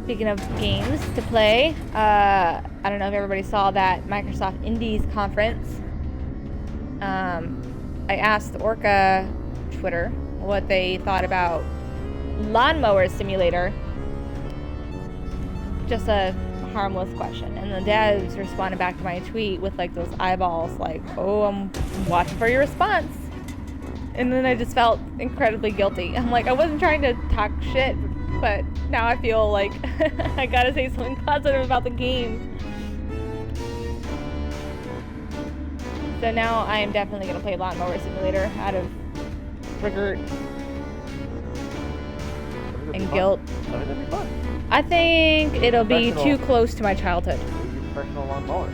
Speaking of games to play, I don't know if everybody saw that Microsoft Indies conference. I asked Orca Twitter what they thought about Lawnmower Simulator. Just a harmless question. And the devs responded back to my tweet with like those eyeballs like, oh, I'm watching for your response. And then I just felt incredibly guilty. I'm like, I wasn't trying to talk shit, but now I feel like I gotta say something positive about the game. So now I am definitely gonna play Lawnmower Simulator out of rigor and guilt. I mean, that'd be fun. I think it'll be too close to my childhood. Professional lawnmower.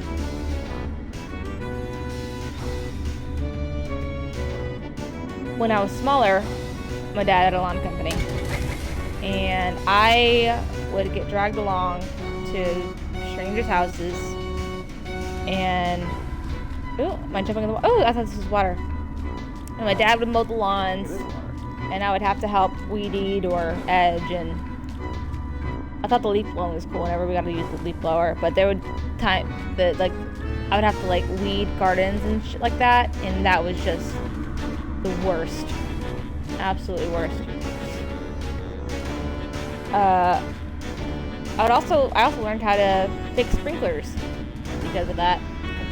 When I was smaller, my dad had a lawn company. And I would get dragged along to strangers' houses. And, ooh, am I jumping in the water? Oh, I thought this was water. And my dad would mow the lawns. And I would have to help weed eat or edge. And I thought the leaf blower was cool whenever we got to use the leaf blower. But there would time that like I would have to like weed gardens and shit like that. And that was just the worst. Absolutely worst. I also learned how to fix sprinklers because of that.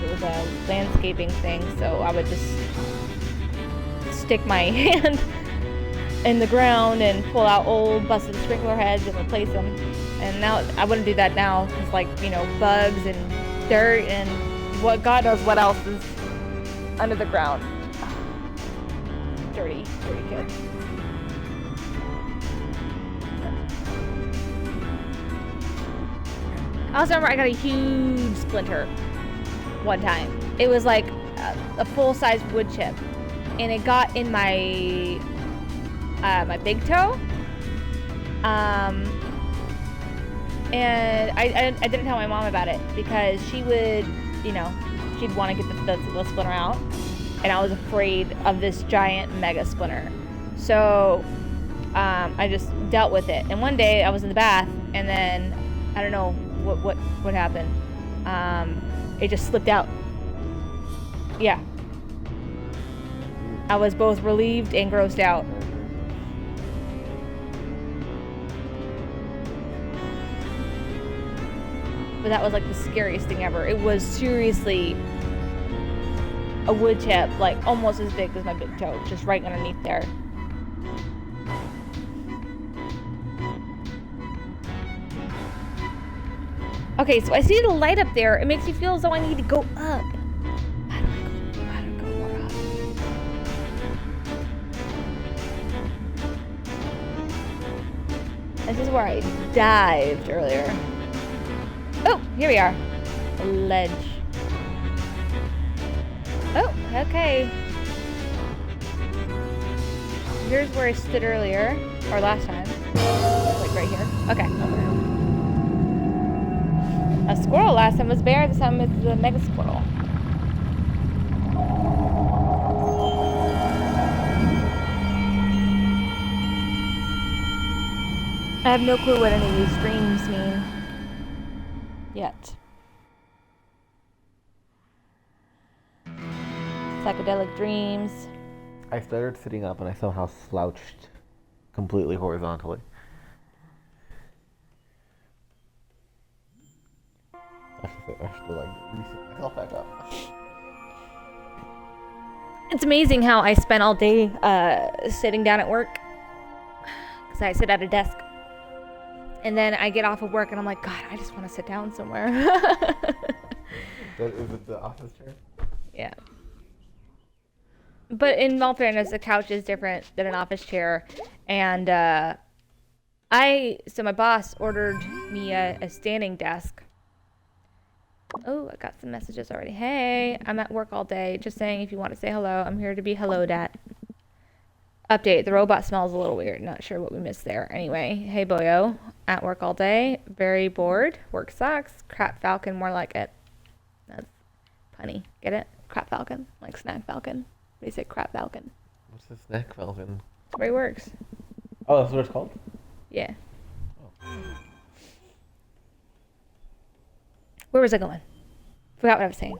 It was a landscaping thing, so I would just stick my hand in the ground and pull out old busted sprinkler heads and replace them. And now I wouldn't do that now because, like, you know, bugs and dirt and what God knows what else is under the ground. Dirty kid. I also remember I got a huge splinter one time. It was like a full-size wood chip, and it got in my my big toe. And I didn't tell my mom about it because she would, you know, she'd want to get the splinter out, and I was afraid of this giant mega splinter. So I just dealt with it. And one day I was in the bath, and then I don't know what happened. It just slipped out. Yeah. I was both relieved and grossed out. But that was like the scariest thing ever. It was seriously a wood chip, like almost as big as my big toe, just right underneath there. Okay, so I see the light up there. It makes me feel as though I need to go up. How do I go more up? This is where I dived earlier. Oh, here we are. A ledge. Oh, okay. Here's where I stood earlier, or last time. Like right here. Okay. A squirrel last time was bear, this time it's the mega squirrel. I have no clue what any of these streams mean yet. Psychedelic dreams. I started sitting up and I somehow slouched completely horizontally. I should like reset myself back up. It's amazing how I spend all day sitting down at work because I sit at a desk. And then I get off of work and I'm like, God, I just want to sit down somewhere. Is it the office chair? Yeah. But in all fairness, a couch is different than an office chair. And so my boss ordered me a standing desk. Oh, I got some messages already. Hey, I'm at work all day. Just saying if you want to say hello, I'm here to be helloed at. Update, the robot smells a little weird. Not sure what we missed there. Anyway, hey boyo, at work all day. Very bored. Work sucks. Crap falcon, more like it. That's punny. Get it? Crap falcon. Like snack falcon. They say crap falcon. What's the snack falcon? That's where he works. Oh, that's what it's called? Yeah. Oh. Where was I going? Forgot what I was saying.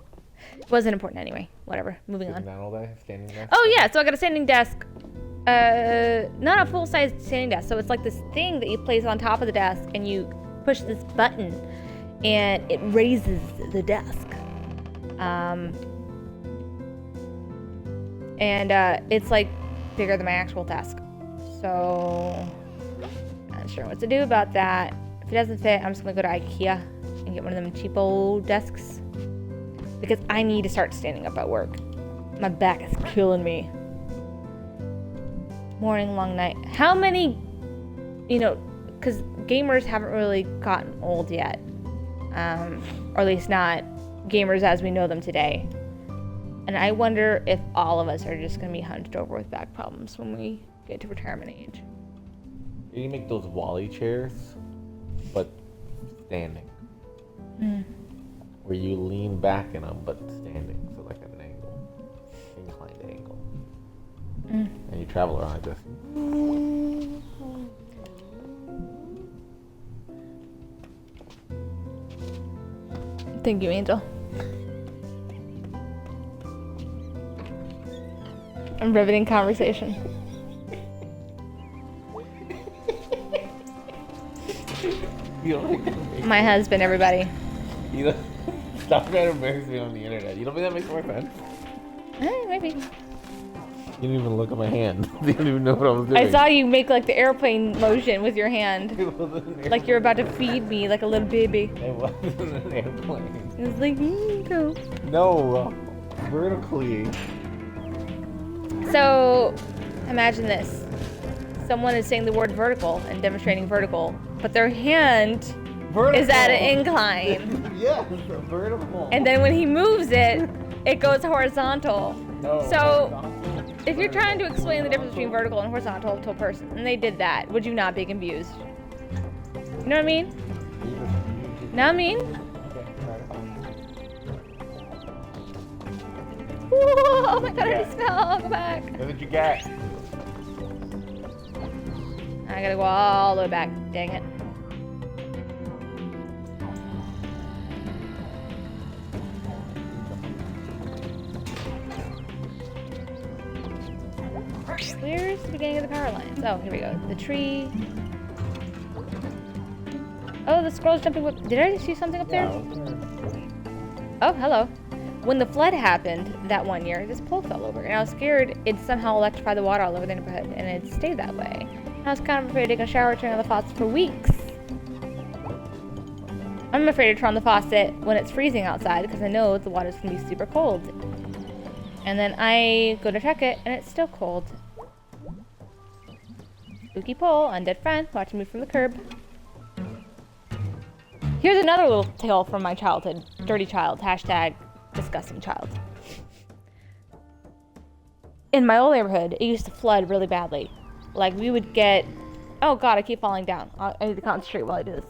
It wasn't important anyway. Whatever. Moving on. Sitting down all day, standing desk? Oh yeah, so I got a standing desk. Not a full-size standing desk. So it's like this thing that you place on top of the desk and you push this button and it raises the desk. It's like bigger than my actual desk. So not sure what to do about that. If it doesn't fit, I'm just gonna go to IKEA and get one of them cheapo desks because I need to start standing up at work. My back is killing me. Morning, long night. How many, because gamers haven't really gotten old yet. Or at least not gamers as we know them today. And I wonder if all of us are just going to be hunched over with back problems when we get to retirement age. You can make those Wally chairs, but standing. Where you lean back in them, but standing, so like at an angle, inclined angle. And you travel around like this. Thank you, Angel. A riveting conversation. You don't think that makes My husband, everybody. You don't, stop trying to embarrass me on the internet. You don't think that makes more sense? Maybe. You didn't even look at my hand. You didn't even know what I was doing. I saw you make like the airplane motion with your hand. It wasn't an Like you're about to feed me like a little baby. It wasn't an airplane. It was like, go. No, vertically. So, imagine this. Someone is saying the word vertical and demonstrating vertical, but their hand Vertical. is at an incline. Yes, vertical. And then when he moves it, it goes horizontal. No, So, horizontal. if you're trying to explain the difference between vertical and horizontal to a person, and they did that, would you not be confused? You know what I mean? Know what I mean? Whoa, oh my god, I already fell. Go back. What did you get? I gotta go all the way back. Dang it. Where's the beginning of the power lines? Oh, here we go. The tree. Oh, the squirrel's jumping. Did I see something up there? Oh, hello. When the flood happened that one year, this pole fell over, and I was scared it'd somehow electrify the water all over the neighborhood, and it stayed that way. I was kind of afraid to take a shower, turning on the faucet for weeks. I'm afraid to turn on the faucet when it's freezing outside because I know the water's gonna be super cold. And then I go to check it, and it's still cold. Spooky pole, undead friend, watching me from the curb. Here's another little tale from my childhood. Dirty child, hashtag disgusting child. In my old neighborhood, it used to flood really badly. Like we would get, oh god, I keep falling down. I need to concentrate while I do this.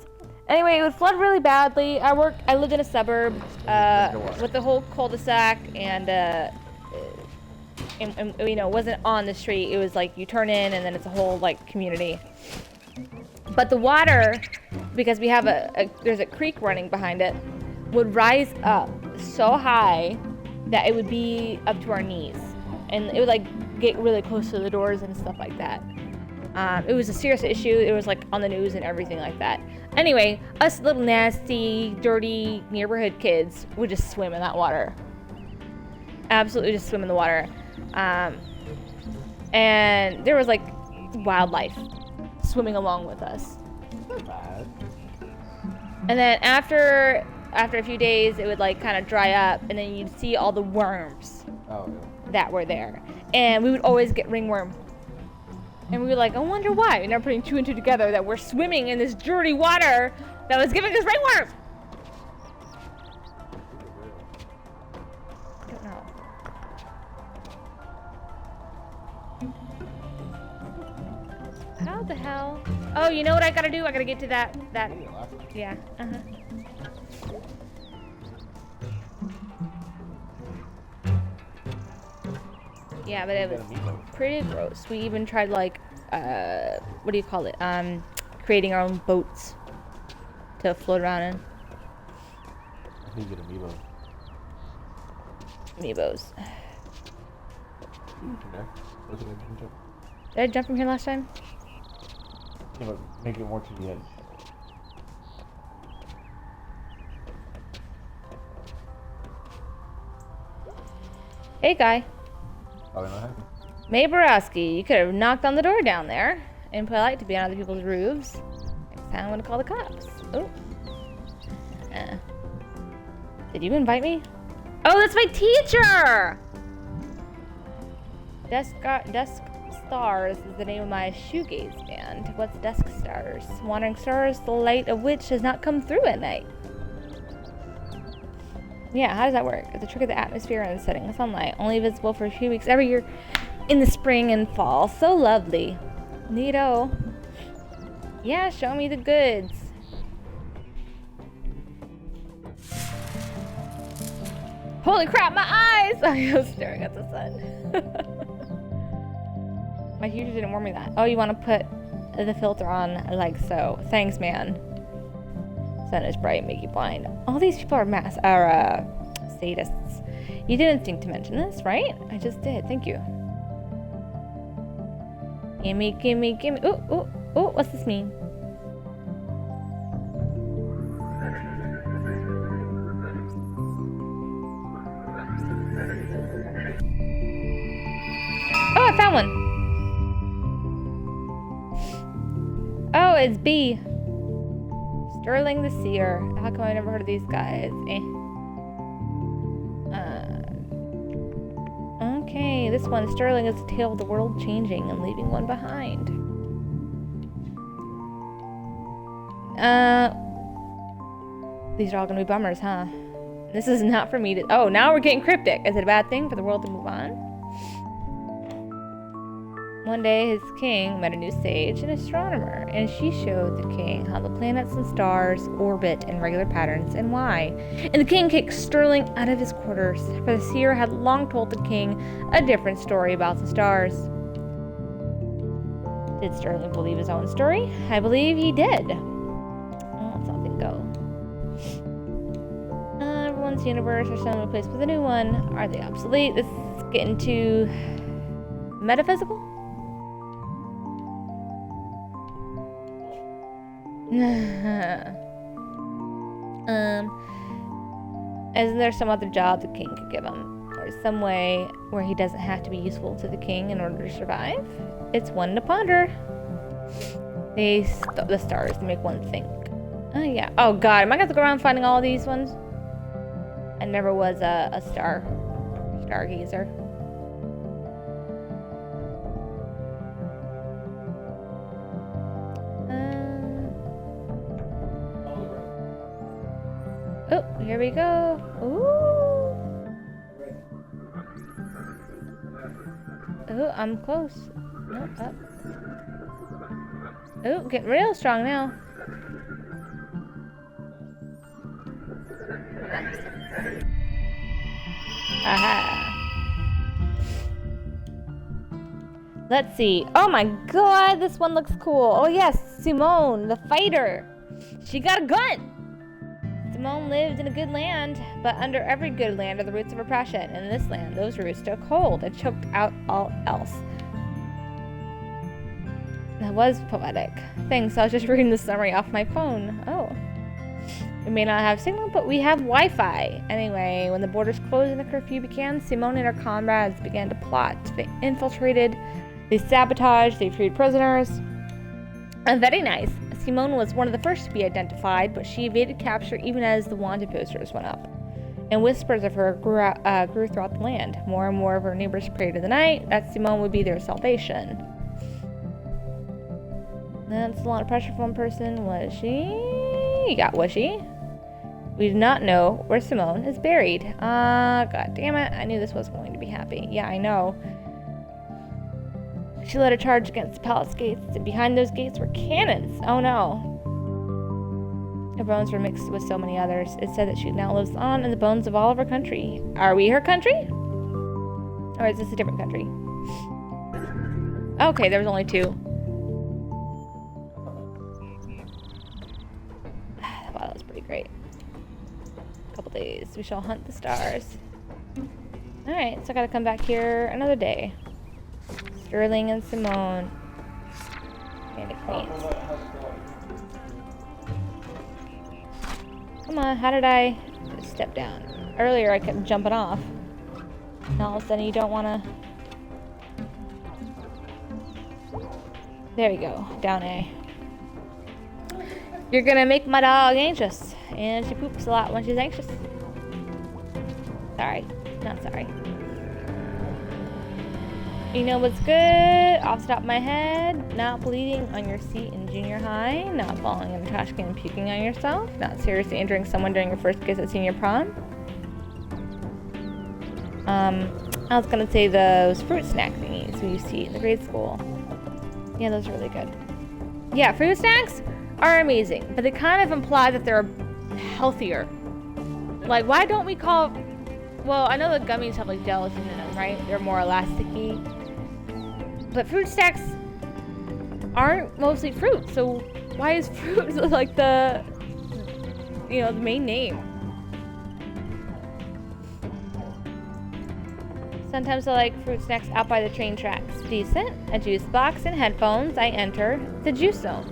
Anyway, it would flood really badly. I lived in a suburb with the whole cul-de-sac and you know, it wasn't on the street. It was like you turn in and then it's a whole like community. But the water, because we have there's a creek running behind it, would rise up so high that it would be up to our knees. And it would like get really close to the doors and stuff like that. It was a serious issue. It was like on the news and everything like that. Anyway, us little nasty, dirty neighborhood kids would just swim in that water. Absolutely just swim in the water. And there was like wildlife swimming along with us. Not bad. And then after a few days, it would like kind of dry up, and then you'd see all the worms Oh, yeah. that were there. And we would always get ringworm. And we were like, I wonder why. And now putting two and two together that we're swimming in this dirty water that was giving us ringworm. I don't know. How the hell? Oh, you know what I gotta do? I gotta get to that. Yeah. Yeah, but it was pretty gross. We even tried like, what do you call it? Creating our own boats to float around in. I think you get amiibo. Amiibos. What's it gonna jump? Did I jump from here last time? Yeah, but make it more to the edge. Hey, guy. Probably not happy. May Borowski, you could have knocked on the door down there. Impolite to be on other people's roofs. Next time I'm gonna call the cops. Oh. Did you invite me? Oh, that's my teacher! Desk Stars is the name of my shoegaze band. What's Desk Stars? Wandering stars, the light of which does not come through at night. Yeah, how does that work? It's a trick of the atmosphere and the setting of sunlight. Only visible for a few weeks every year in the spring and fall. So lovely. Neato. Yeah, show me the goods. Holy crap, my eyes! I was staring at the sun. My teacher didn't warn me that. Oh, you want to put the filter on like so. Thanks, man. Sun is bright, make you blind. All these people are sadists. You didn't think to mention this, right? I just did. Thank you. Gimme. Ooh, what's this mean? I found one. Oh, it's B. Sterling the Seer. How come I never heard of these guys? Okay, this one, Sterling, is the tale of the world changing and leaving one behind. These are all gonna be bummers, huh? This is not for me to... Oh, now we're getting cryptic. Is it a bad thing for the world to move on? One day, his king met a new sage, an astronomer, and she showed the king how the planets and stars orbit in regular patterns and why. And the king kicked Sterling out of his quarters, for the seer had long told the king a different story about the stars. Did Sterling believe his own story? I believe he did. Oh, let's not go. Everyone's universe are suddenly replaced with a new one. Are they obsolete? This is getting too metaphysical? Isn't there some other job the king could give him? Or some way where he doesn't have to be useful to the king in order to survive? It's one to ponder. The stars to make one think. Oh yeah. Oh god, am I gonna have to go around finding all these ones? I never was a stargazer. Oh, here we go. Ooh. Oh, I'm close. No, up. Oh, getting real strong now. Aha. Let's see. Oh my god, this one looks cool. Oh yes, Simone, the fighter. She got a gun. Simone lived in a good land, but under every good land are the roots of oppression. And in this land, those roots took hold and choked out all else. That was poetic. Thanks, I was just reading the summary off my phone. Oh. We may not have signal, but we have Wi-Fi. Anyway, when the borders closed and the curfew began, Simone and her comrades began to plot. They infiltrated, they sabotaged, they freed prisoners. Very nice. Simone was one of the first to be identified, but she evaded capture even as the wanted posters went up. And whispers of her grew throughout the land. More and more of her neighbors prayed in the night that Simone would be their salvation. That's a lot of pressure for one person. Was she? Was she? We do not know where Simone is buried. God damn it. I knew this was going to be happy. Yeah, I know. She led a charge against the palace gates, and behind those gates were cannons. Oh no. Her bones were mixed with so many others. It said that she now lives on in the bones of all of her country. Are we her country? Or is this a different country? Okay, there was only two. Wow, that was pretty great. A couple days. We shall hunt the stars. Alright, so I gotta come back here another day. Sterling and Simone. Bandit Queens. Come on, how did I step down? Earlier I kept jumping off. Now all of a sudden you don't wanna... There we go, down A. You're gonna make my dog anxious. And she poops a lot when she's anxious. Sorry, not sorry. You know what's good? Off the top of my head, not bleeding on your seat in junior high, not falling in the trash can and puking on yourself, not seriously injuring someone during your first kiss at senior prom. I was gonna say those fruit snack thingies we used to eat in the grade school. Yeah, those are really good. Yeah, fruit snacks are amazing, but they kind of imply that they're healthier. Like, why don't we call... Well, I know the gummies have like gelatin in them, right? They're more elasticy. But fruit snacks aren't mostly fruit, so why is fruit like the, you know, the main name? Sometimes I like fruit snacks out by the train tracks. Decent. A juice box and headphones. I enter the juice zone.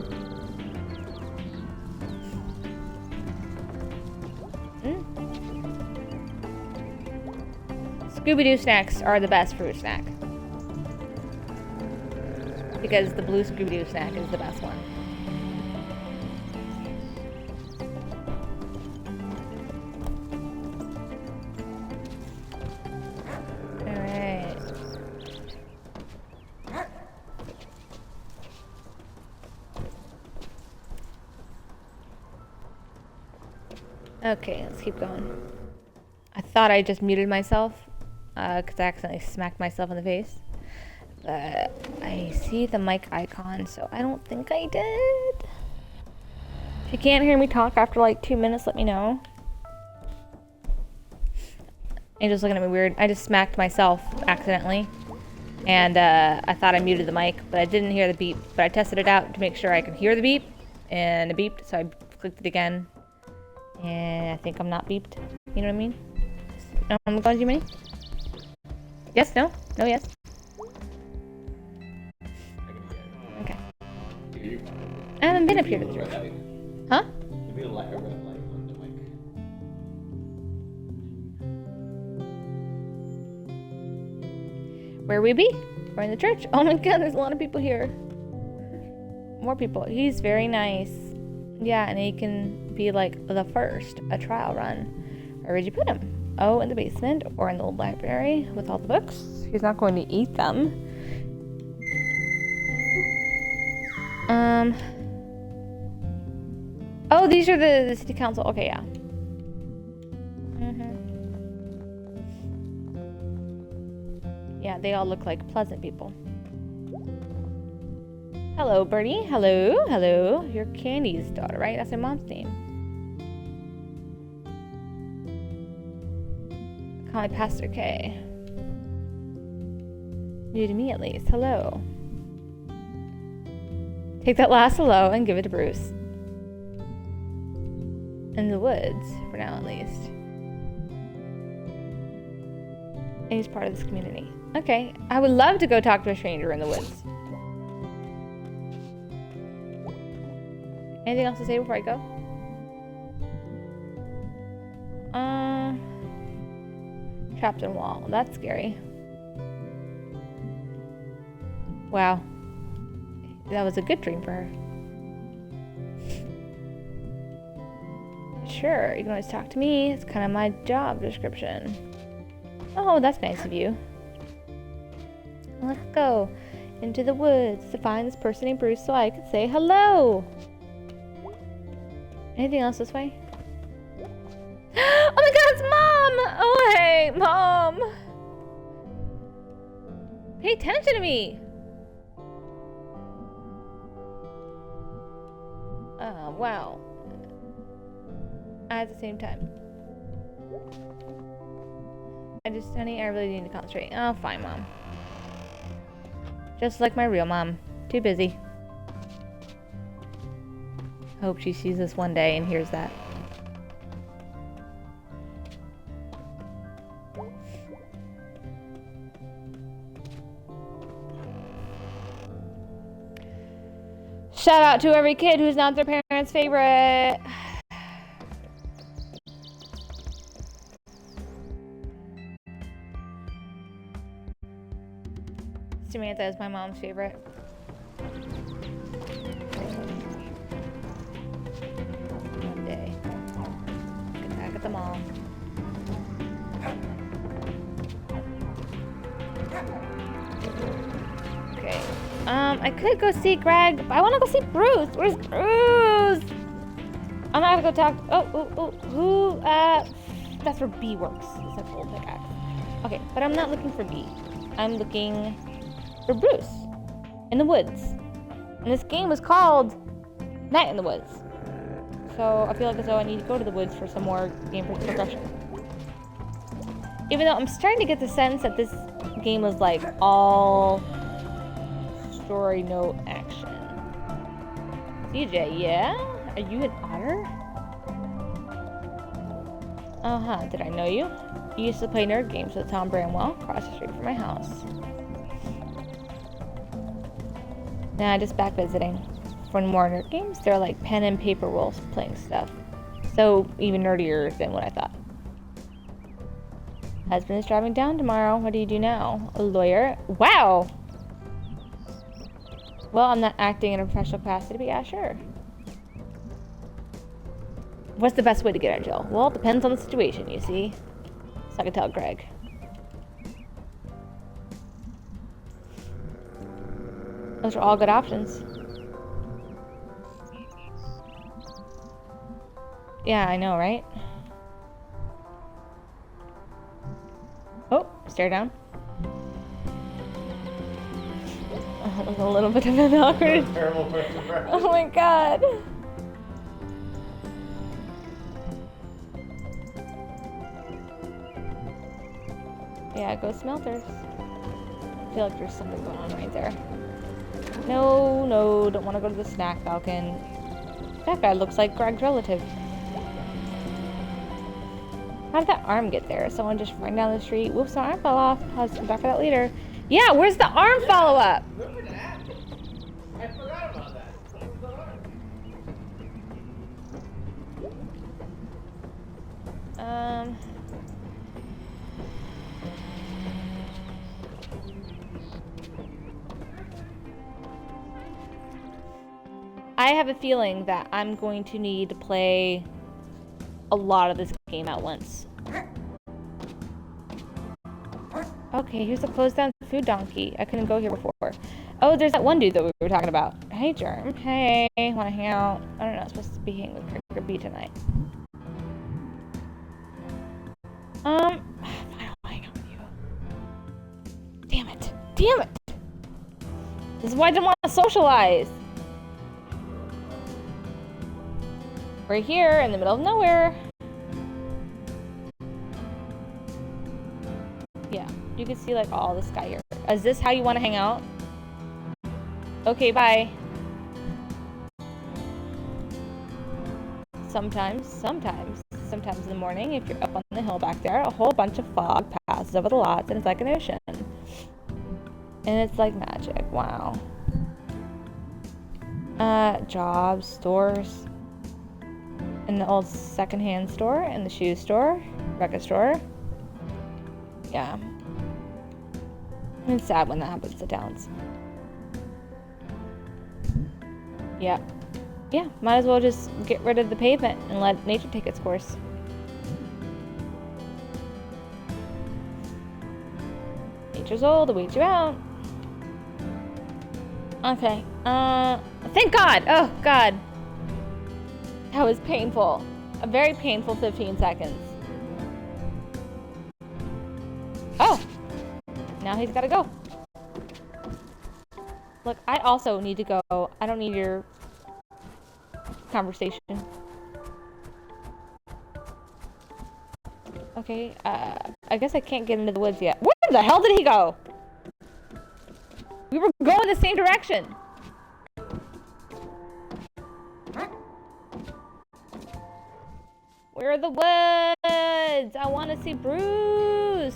Scooby-Doo snacks are the best fruit snack. because the blue Scooby-Doo snack is the best one. Alright. Okay, let's keep going. I thought I just muted myself because I accidentally smacked myself in the face. I see the mic icon, so I don't think I did. If you can't hear me talk after like 2 minutes, let me know. Angel's looking at me weird. I just smacked myself accidentally. And I thought I muted the mic, but I didn't hear the beep. But I tested it out to make sure I could hear the beep. And it beeped, so I clicked it again. And I think I'm not beeped. You know what I mean? No, I'm going to you, Minnie? Yes? No? No, yes? Okay. I haven't been up here to the church. Huh? Where we be? We're in the church. Oh my god, there's a lot of people here. More people. He's very nice. Yeah, and he can be like the first, a trial run. Where would you put him? Oh, in the basement or in the old library with all the books. He's not going to eat them. Oh, these are the city council. Okay, yeah. Yeah, they all look like pleasant people. Hello, Bertie. Hello, hello. You're Candy's daughter, right? That's her mom's name. Call me Pastor K. New to me, at least. Hello. Take that last hello and give it to Bruce. In the woods, for now at least. And he's part of this community. Okay, I would love to go talk to a stranger in the woods. Anything else to say before I go? Trapped in wall. That's scary. Wow. That was a good dream for her. Sure, you can always talk to me. It's kind of my job description. Oh, that's nice of you. Let's go into the woods to find this person named Bruce so I could say hello. Anything else this way? Oh my god, it's Mom! Oh, hey, Mom! Pay attention to me! Oh, wow. At the same time. Honey, I really need to concentrate. Oh, fine, Mom. Just like my real mom. Too busy. Hope she sees this one day and hears that. Shout out to every kid who's not their parents' favorite. Samantha is my mom's favorite. One day. Get back at the mall. Okay. I could go see Greg, but I want to go see Bruce. Where's Bruce? I'm not gonna go talk. Who? That's where B works. It's a full pickaxe. Okay, but I'm not looking for B. I'm looking for Bruce in the woods. And this game was called Night in the Woods. So I feel like as though I need to go to the woods for some more game progression. Even though I'm starting to get the sense that this game was like all story, no action. CJ, yeah? Are you an otter? Uh-huh, did I know you? You used to play nerd games with Tom Bramwell across the street from my house. Nah, just back visiting. For more nerd games, they're like pen and paper role playing stuff. So even nerdier than what I thought. Husband is driving down tomorrow. What do you do now? A lawyer? Wow! Well, I'm not acting in a professional capacity, but yeah, sure. What's the best way to get out of jail? Well, it depends on the situation, you see. So I can tell Greg. Those are all good options. Yeah, I know, right? Oh, stare down. That was a little bit of an awkward. Terrible first impression. Oh my god. Yeah, go smelters. I feel like there's something going on right there. No, no, don't want to go to the snack falcon. That guy looks like Greg's relative. How did that arm get there? Someone just ran down the street. Whoops, my arm fell off. I'll come back for that later. Yeah, where's the arm follow-up? Remember that? I forgot about that. Where's the arm? I have a feeling that I'm going to need to play a lot of this game at once. Okay, here's a closed down food donkey. I couldn't go here before. Oh, there's that one dude that we were talking about. Hey, Germ. Hey, wanna hang out? I don't know, I'm supposed to be hanging with Cricket B tonight. Fine, I'll hang out with you. Damn it. Damn it! This is why I didn't want to socialize. We're here in the middle of nowhere. Yeah, you can see like all the sky here. Is this how you want to hang out? Okay, bye. Sometimes in the morning, if you're up on the hill back there, a whole bunch of fog passes over the lots and it's like an ocean. And it's like magic, wow. Jobs, stores. In the old secondhand store, in the shoe store, record store. Yeah. It's sad when that happens to towns. Yeah. Yeah, might as well just get rid of the pavement and let nature take its course. Nature's old, to weed you out. Okay, thank God! Oh, God. That was painful. A very painful 15 seconds. Oh! Now he's gotta go. Look, I also need to go. I don't need your conversation. Okay, I guess I can't get into the woods yet. Where the hell did he go? We were going the same direction. Where are the woods? I want to see Bruce.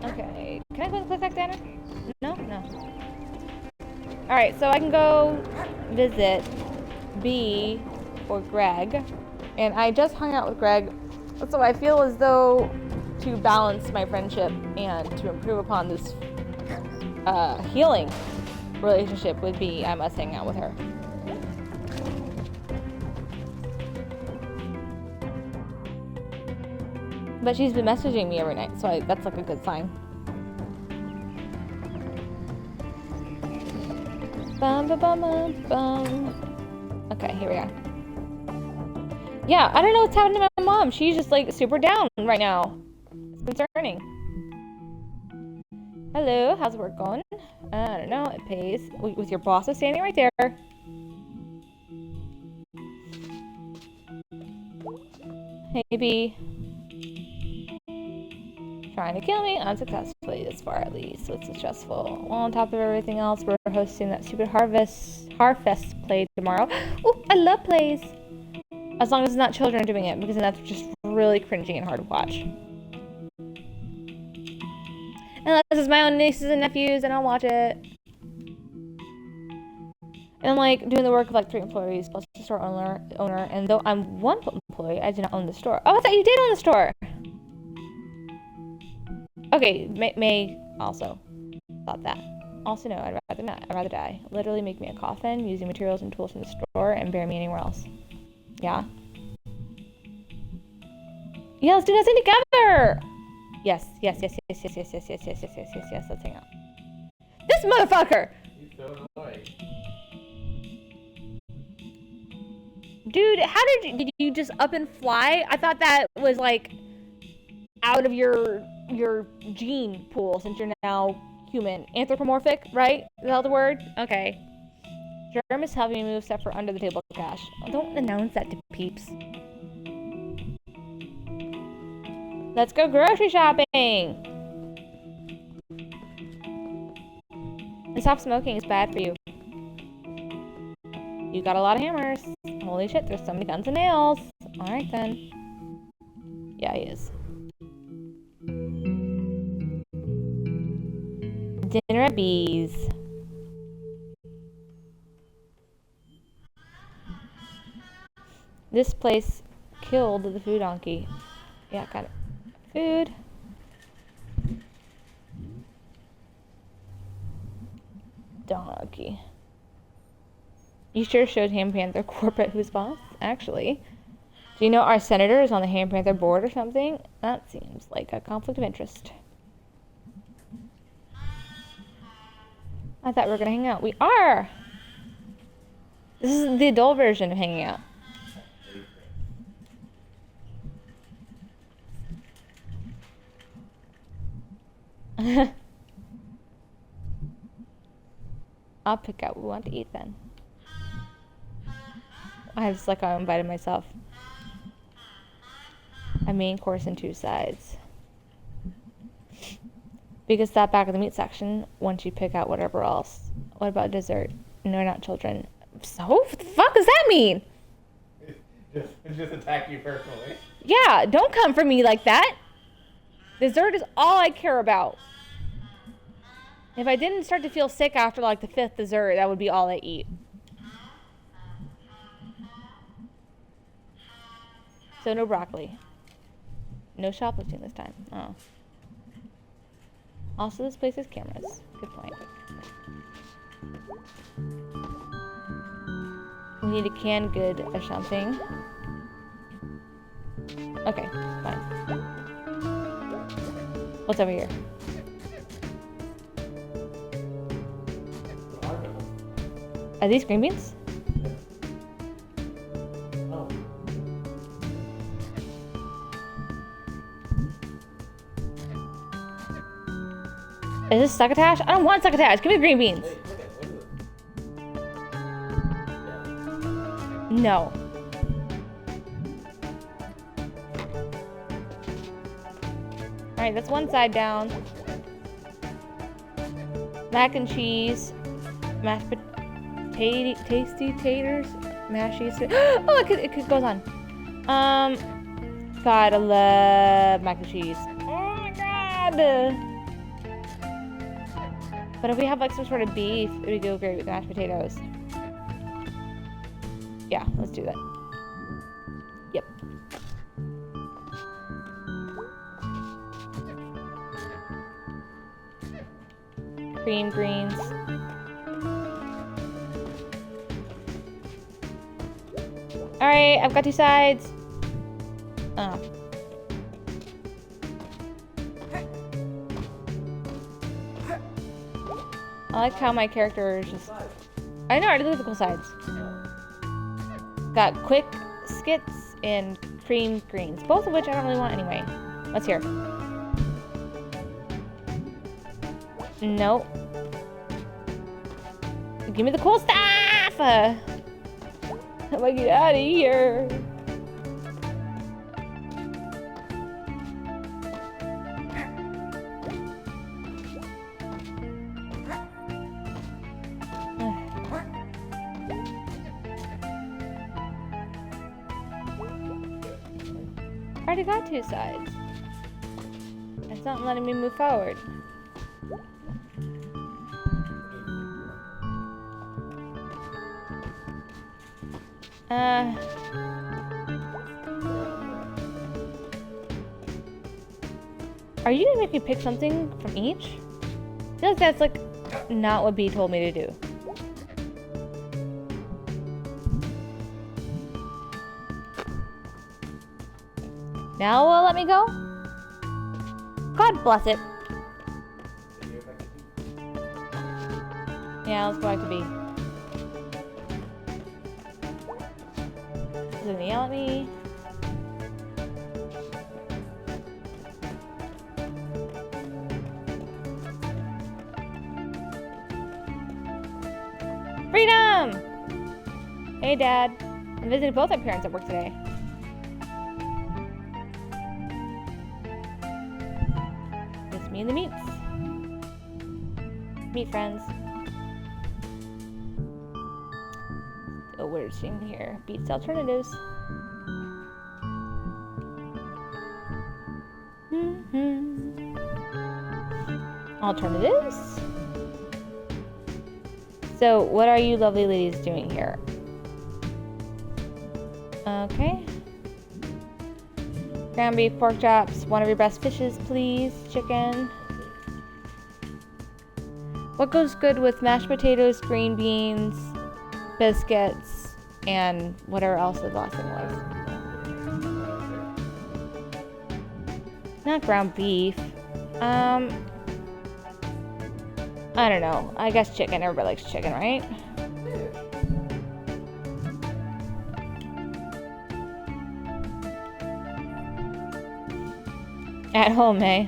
Okay, can I go to the Cliffhanger Diner? No? No. Alright, so I can go visit B or Greg. And I just hung out with Greg, so I feel as though to balance my friendship and to improve upon this healing relationship with B, I must hang out with her. But she's been messaging me every night, so that's like a good sign. Bum, bum, bum, bum, bum. Okay, here we are. Yeah, I don't know what's happening to my mom. She's just like super down right now. It's concerning. Hello, how's work going? I don't know, it pays. With your boss is standing right there. Hey, B. Trying to kill me unsuccessfully, this far at least, so it's stressful. Well, on top of everything else, we're hosting that stupid Harfest play tomorrow. Ooh, I love plays! As long as it's not children doing it, because then that's just really cringy and hard to watch. Unless it's my own nieces and nephews, and I'll watch it. And I'm like doing the work of like 3 employees plus the store owner, and though I'm 1 employee, I do not own the store. Oh, I thought you did own the store! Okay, May, Also, thought that. Also, no, I'd rather not. I'd rather die. Literally make me a coffin using materials and tools from the store and bury me anywhere else. Yeah? Yeah, let's do that thing together! Yes, yes, yes, yes, yes, yes, yes, yes, yes, yes, yes, yes, yes, let's hang out. This motherfucker! He's so annoying. Dude, how did you just up and fly? I thought that was like out of your gene pool since you're now human. Anthropomorphic, right? Is that the word? Okay. Germ is helping me move stuff for under the table cash. Don't announce that to peeps. Let's go grocery shopping! And stop smoking is bad for you. You got a lot of hammers. Holy shit, there's so many guns and nails. Alright then. Yeah, he is. Dinner at Bees. This place killed the food donkey. Yeah, got it. Food. Donkey. You sure showed Ham Panther corporate who's boss? Actually. Do you know our senator is on the Ham Panther board or something? That seems like a conflict of interest. I thought we were gonna hang out. We are! This is the adult version of hanging out. I'll pick out what we want to eat then. I just like how I invited myself. A main course and 2 sides. Because that back of the meat section, once you pick out whatever else. What about dessert? No, we're not children. So, what the fuck does that mean? Just attack you personally. Yeah, don't come for me like that. Dessert is all I care about. If I didn't start to feel sick after like the 5th dessert, that would be all I eat. So no broccoli. No shoplifting this time. Oh. Also, this place has cameras. Good point. We need a canned good or something. Okay, fine. What's over here? Are these green beans? Oh. Is this succotash? I don't want succotash. Give me the green beans. Hey, look at what is it? No. Alright, that's one side down. Mac and cheese. Mashed tasty taters. Mashy. Oh, it goes on. God, I love mac and cheese. Oh my god. But if we have like some sort of beef, it would go great with mashed potatoes. Yeah, let's do that. Yep. Cream greens. Alright, I've got 2 sides. Oh. I like how my character is just... I know, I look at the cool sides. Got quick skits and cream greens, both of which I don't really want anyway. Let's hear. Nope. Give me the cool stuff! How do I get out of here? I already got 2 sides. It's not letting me move forward. Are you gonna make me pick something from each? feel like that's like not what B told me to do. Now will it let me go? God bless it. Yeah, let's go back to B. He's gonna yell at me. Freedom! Hey, Dad. I visited both our parents at work today. Just me and the meats. Meat friends. Still weird thing here. Beats alternatives. Alternatives? So, what are you lovely ladies doing here? Okay. Ground beef, pork chops, one of your best fishes, please. Chicken. What goes good with mashed potatoes, green beans, biscuits, and whatever else the last thing was? Not ground beef. I don't know. I guess chicken. Everybody likes chicken, right? At home, eh?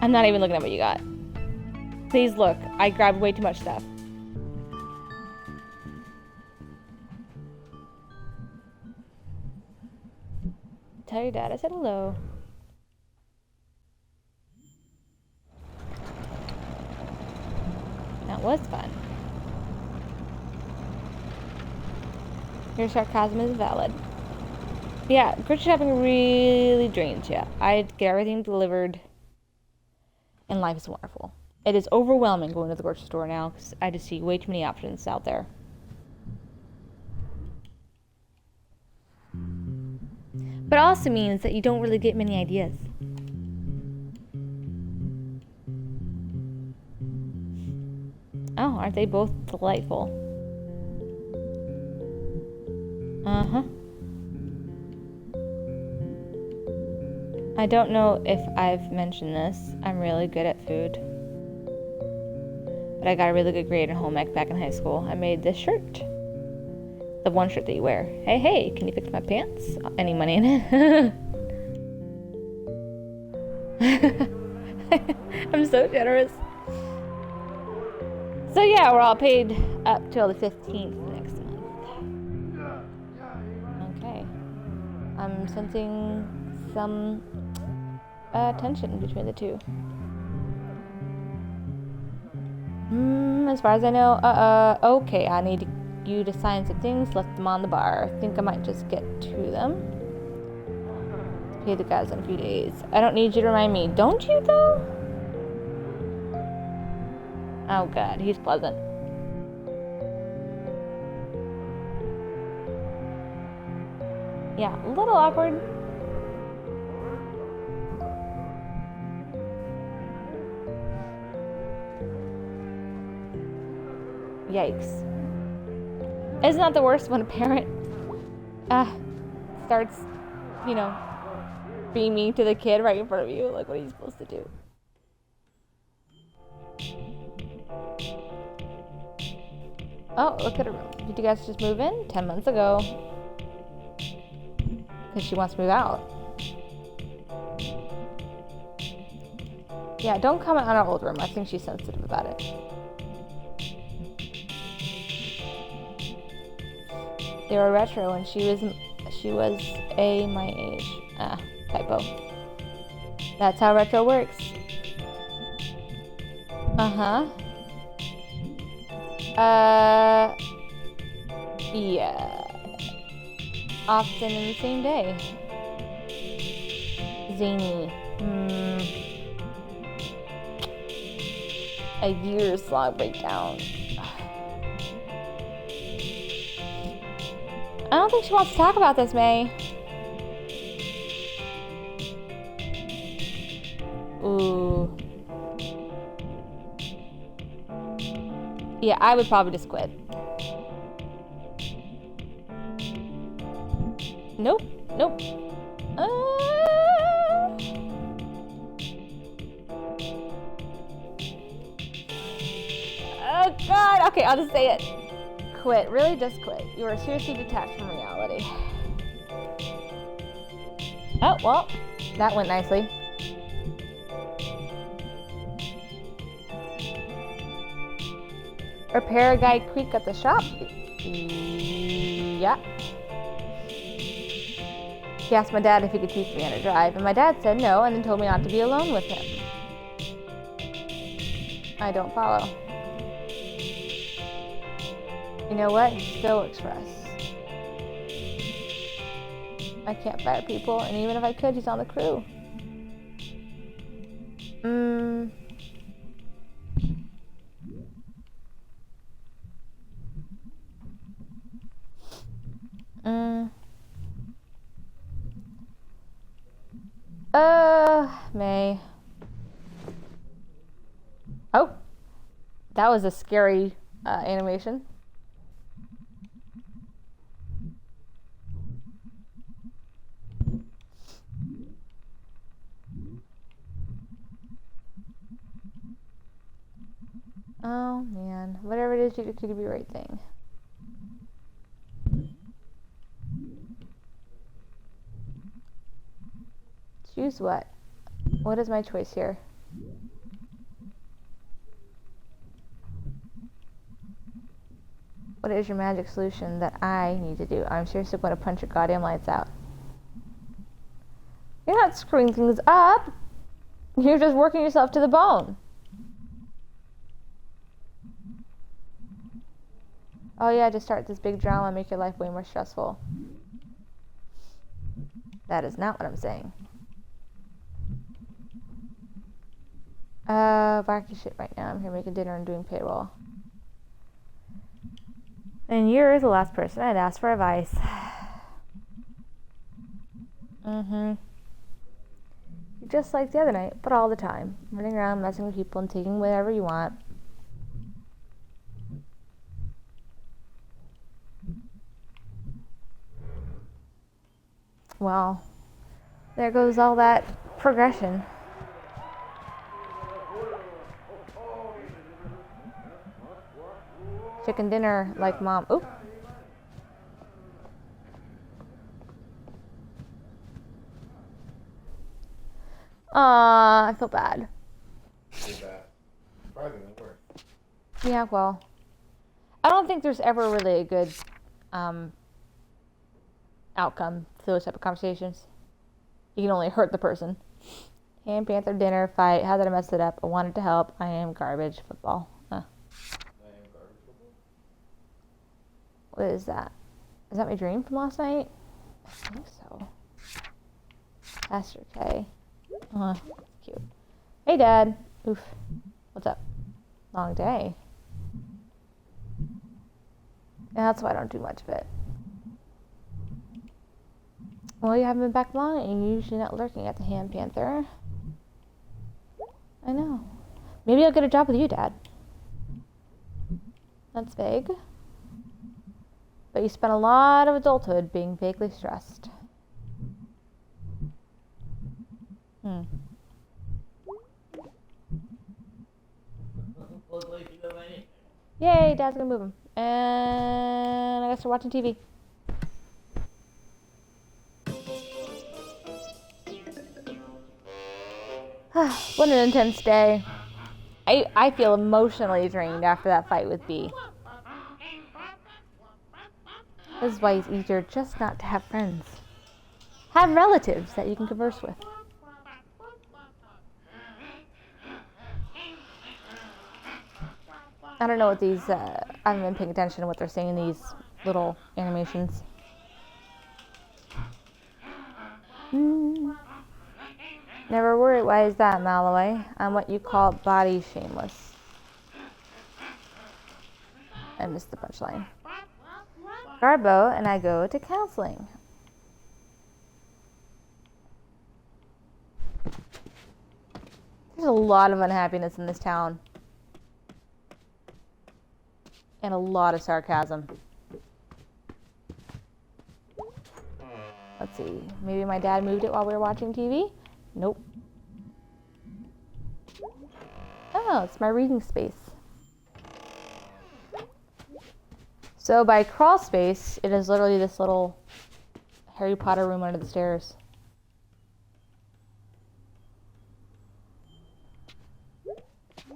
I'm not even looking at what you got. Please look. I grabbed way too much stuff. Tell your dad I said hello. That was fun. Your sarcasm is valid. Yeah, grocery shopping really drains you. I get everything delivered, and life is wonderful. It is overwhelming going to the grocery store now because I just see way too many options out there. But it also means that you don't really get many ideas. Oh, aren't they both delightful? Uh-huh. I don't know if I've mentioned this. I'm really good at food. But I got a really good grade in home ec back in high school. I made this shirt. The one shirt that you wear. Hey, hey, can you fix my pants? Any money in it? I'm so generous. So yeah, we're all paid up till the 15th next month. Okay. I'm sensing some tension between the two. As far as I know, okay, I need you to sign some things, left them on the bar. I think I might just get to them. Pay the guys in a few days. I don't need you to remind me. Don't you, though? Oh, God. He's pleasant. Yeah, a little awkward. Yikes. Isn't that the worst when a parent starts, being mean to the kid right in front of you? Like, what are you supposed to do? Oh, look at her room. Did you guys just move in? 10 months ago. Because she wants to move out. Yeah, don't comment on our old room. I think she's sensitive about it. They were retro and she was my age. Typo. That's how retro works. Yeah. Often in the same day. Zany. A year's long breakdown. I don't think she wants to talk about this, May. Ooh. Yeah, I would probably just quit. Nope. Nope. Oh God. Okay, I'll just say it. Quit. Really, just quit. You are seriously detached from reality. Oh, well, that went nicely. Repair a guy quick at the shop? Yeah. He asked my dad if he could teach me how to drive, and my dad said no and then told me not to be alone with him. I don't follow. You know what? Go Express. I can't fire people, and even if I could, he's on the crew. May. Oh, that was a scary animation. Oh man, whatever it is, you could do the right thing. Choose what? What is my choice here? What is your magic solution that I need to do? I'm seriously going to punch your goddamn lights out. You're not screwing things up. You're just working yourself to the bone. Oh yeah, just start this big drama and make your life way more stressful. That is not what I'm saying. Wacky shit right now. I'm here making dinner and doing payroll. And you're the last person I'd ask for advice. You're just like the other night, but all the time. Running around messing with people and taking whatever you want. Well, there goes all that progression. Chicken dinner like mom. Oop. I feel bad. Yeah, well, I don't think there's ever really a good outcome to those type of conversations. You can only hurt the person. Hand Panther dinner fight. How did I mess it up? I wanted to help. I am garbage. Football. I am garbage football. What is that? Is that my dream from last night? I think so. Pastor K. That's cute. Hey, Dad. Oof. What's up? Long day. Yeah, that's why I don't do much of it. Well, you haven't been back long, and you're usually not lurking at the Hand Panther. I know. Maybe I'll get a job with you, Dad. That's vague. But you spent a lot of adulthood being vaguely stressed. Yay, Dad's gonna move him. And I guess we're watching TV. What an intense day. I feel emotionally drained after that fight with B. This is why it's easier just not to have friends. Have relatives that you can converse with. I don't know what these, I haven't been paying attention to what they're saying in these little animations. Never worry, why is that, Malloy? I'm what you call body shameless. I missed the punchline. Garbo and I go to counseling. There's a lot of unhappiness in this town. And a lot of sarcasm. Let's see. Maybe my dad moved it while we were watching TV? Nope. Oh, it's my reading space. So by crawl space, it is literally this little Harry Potter room under the stairs.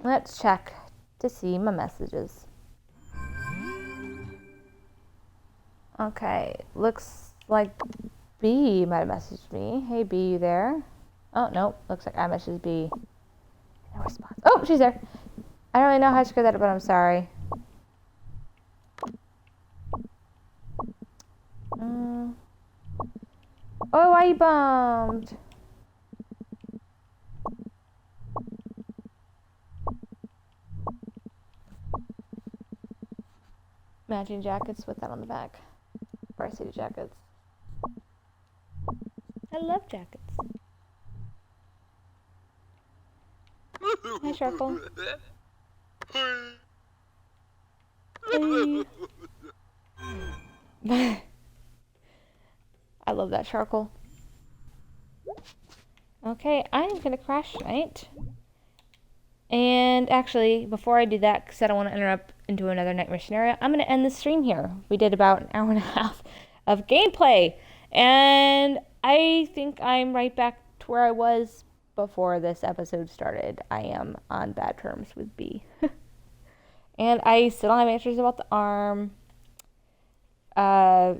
Let's check to see my messages. Okay, looks like B might have messaged me. Hey B, you there? Oh, no, looks like I messaged B. No response. Oh, she's there. I don't really know how to screw that up, but I'm sorry. Oh, why you bummed? Matching jackets with that on the back. Varsity jackets. I love jackets. Hi, Sharkle. Hey. I love that charcoal. Okay, I'm gonna crash tonight. And actually, before I do that, because I don't want to interrupt into another nightmare scenario, I'm going to end the stream here. We did about an hour and a half of gameplay. And I think I'm right back to where I was before this episode started. I am on bad terms with B. And I still don't have answers about the arm. I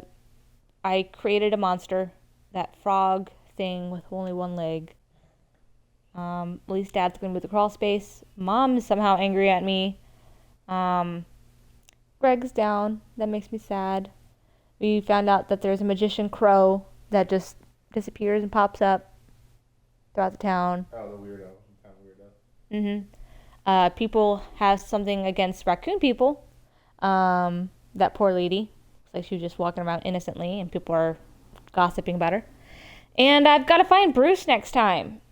created a monster. That frog thing with only one leg. At least Dad's going with the crawl space. Mom's somehow angry at me. Greg's down. That makes me sad. We found out that there's a magician crow that just disappears and pops up throughout the town. Oh, the weirdo. Kind of weirdo. Mm-hmm. People have something against raccoon people. That poor lady. Looks like she was just walking around innocently and people are gossiping about her. And I've got to find Bruce next time.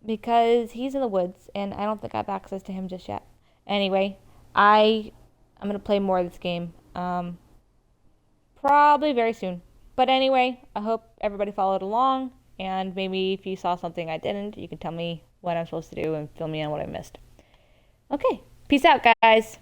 Because he's in the woods, and I don't think I have access to him just yet. Anyway, I'm going to play more of this game. Probably very soon. But anyway, I hope everybody followed along, and maybe if you saw something I didn't, you can tell me what I'm supposed to do and fill me in what I missed. Okay, peace out, guys.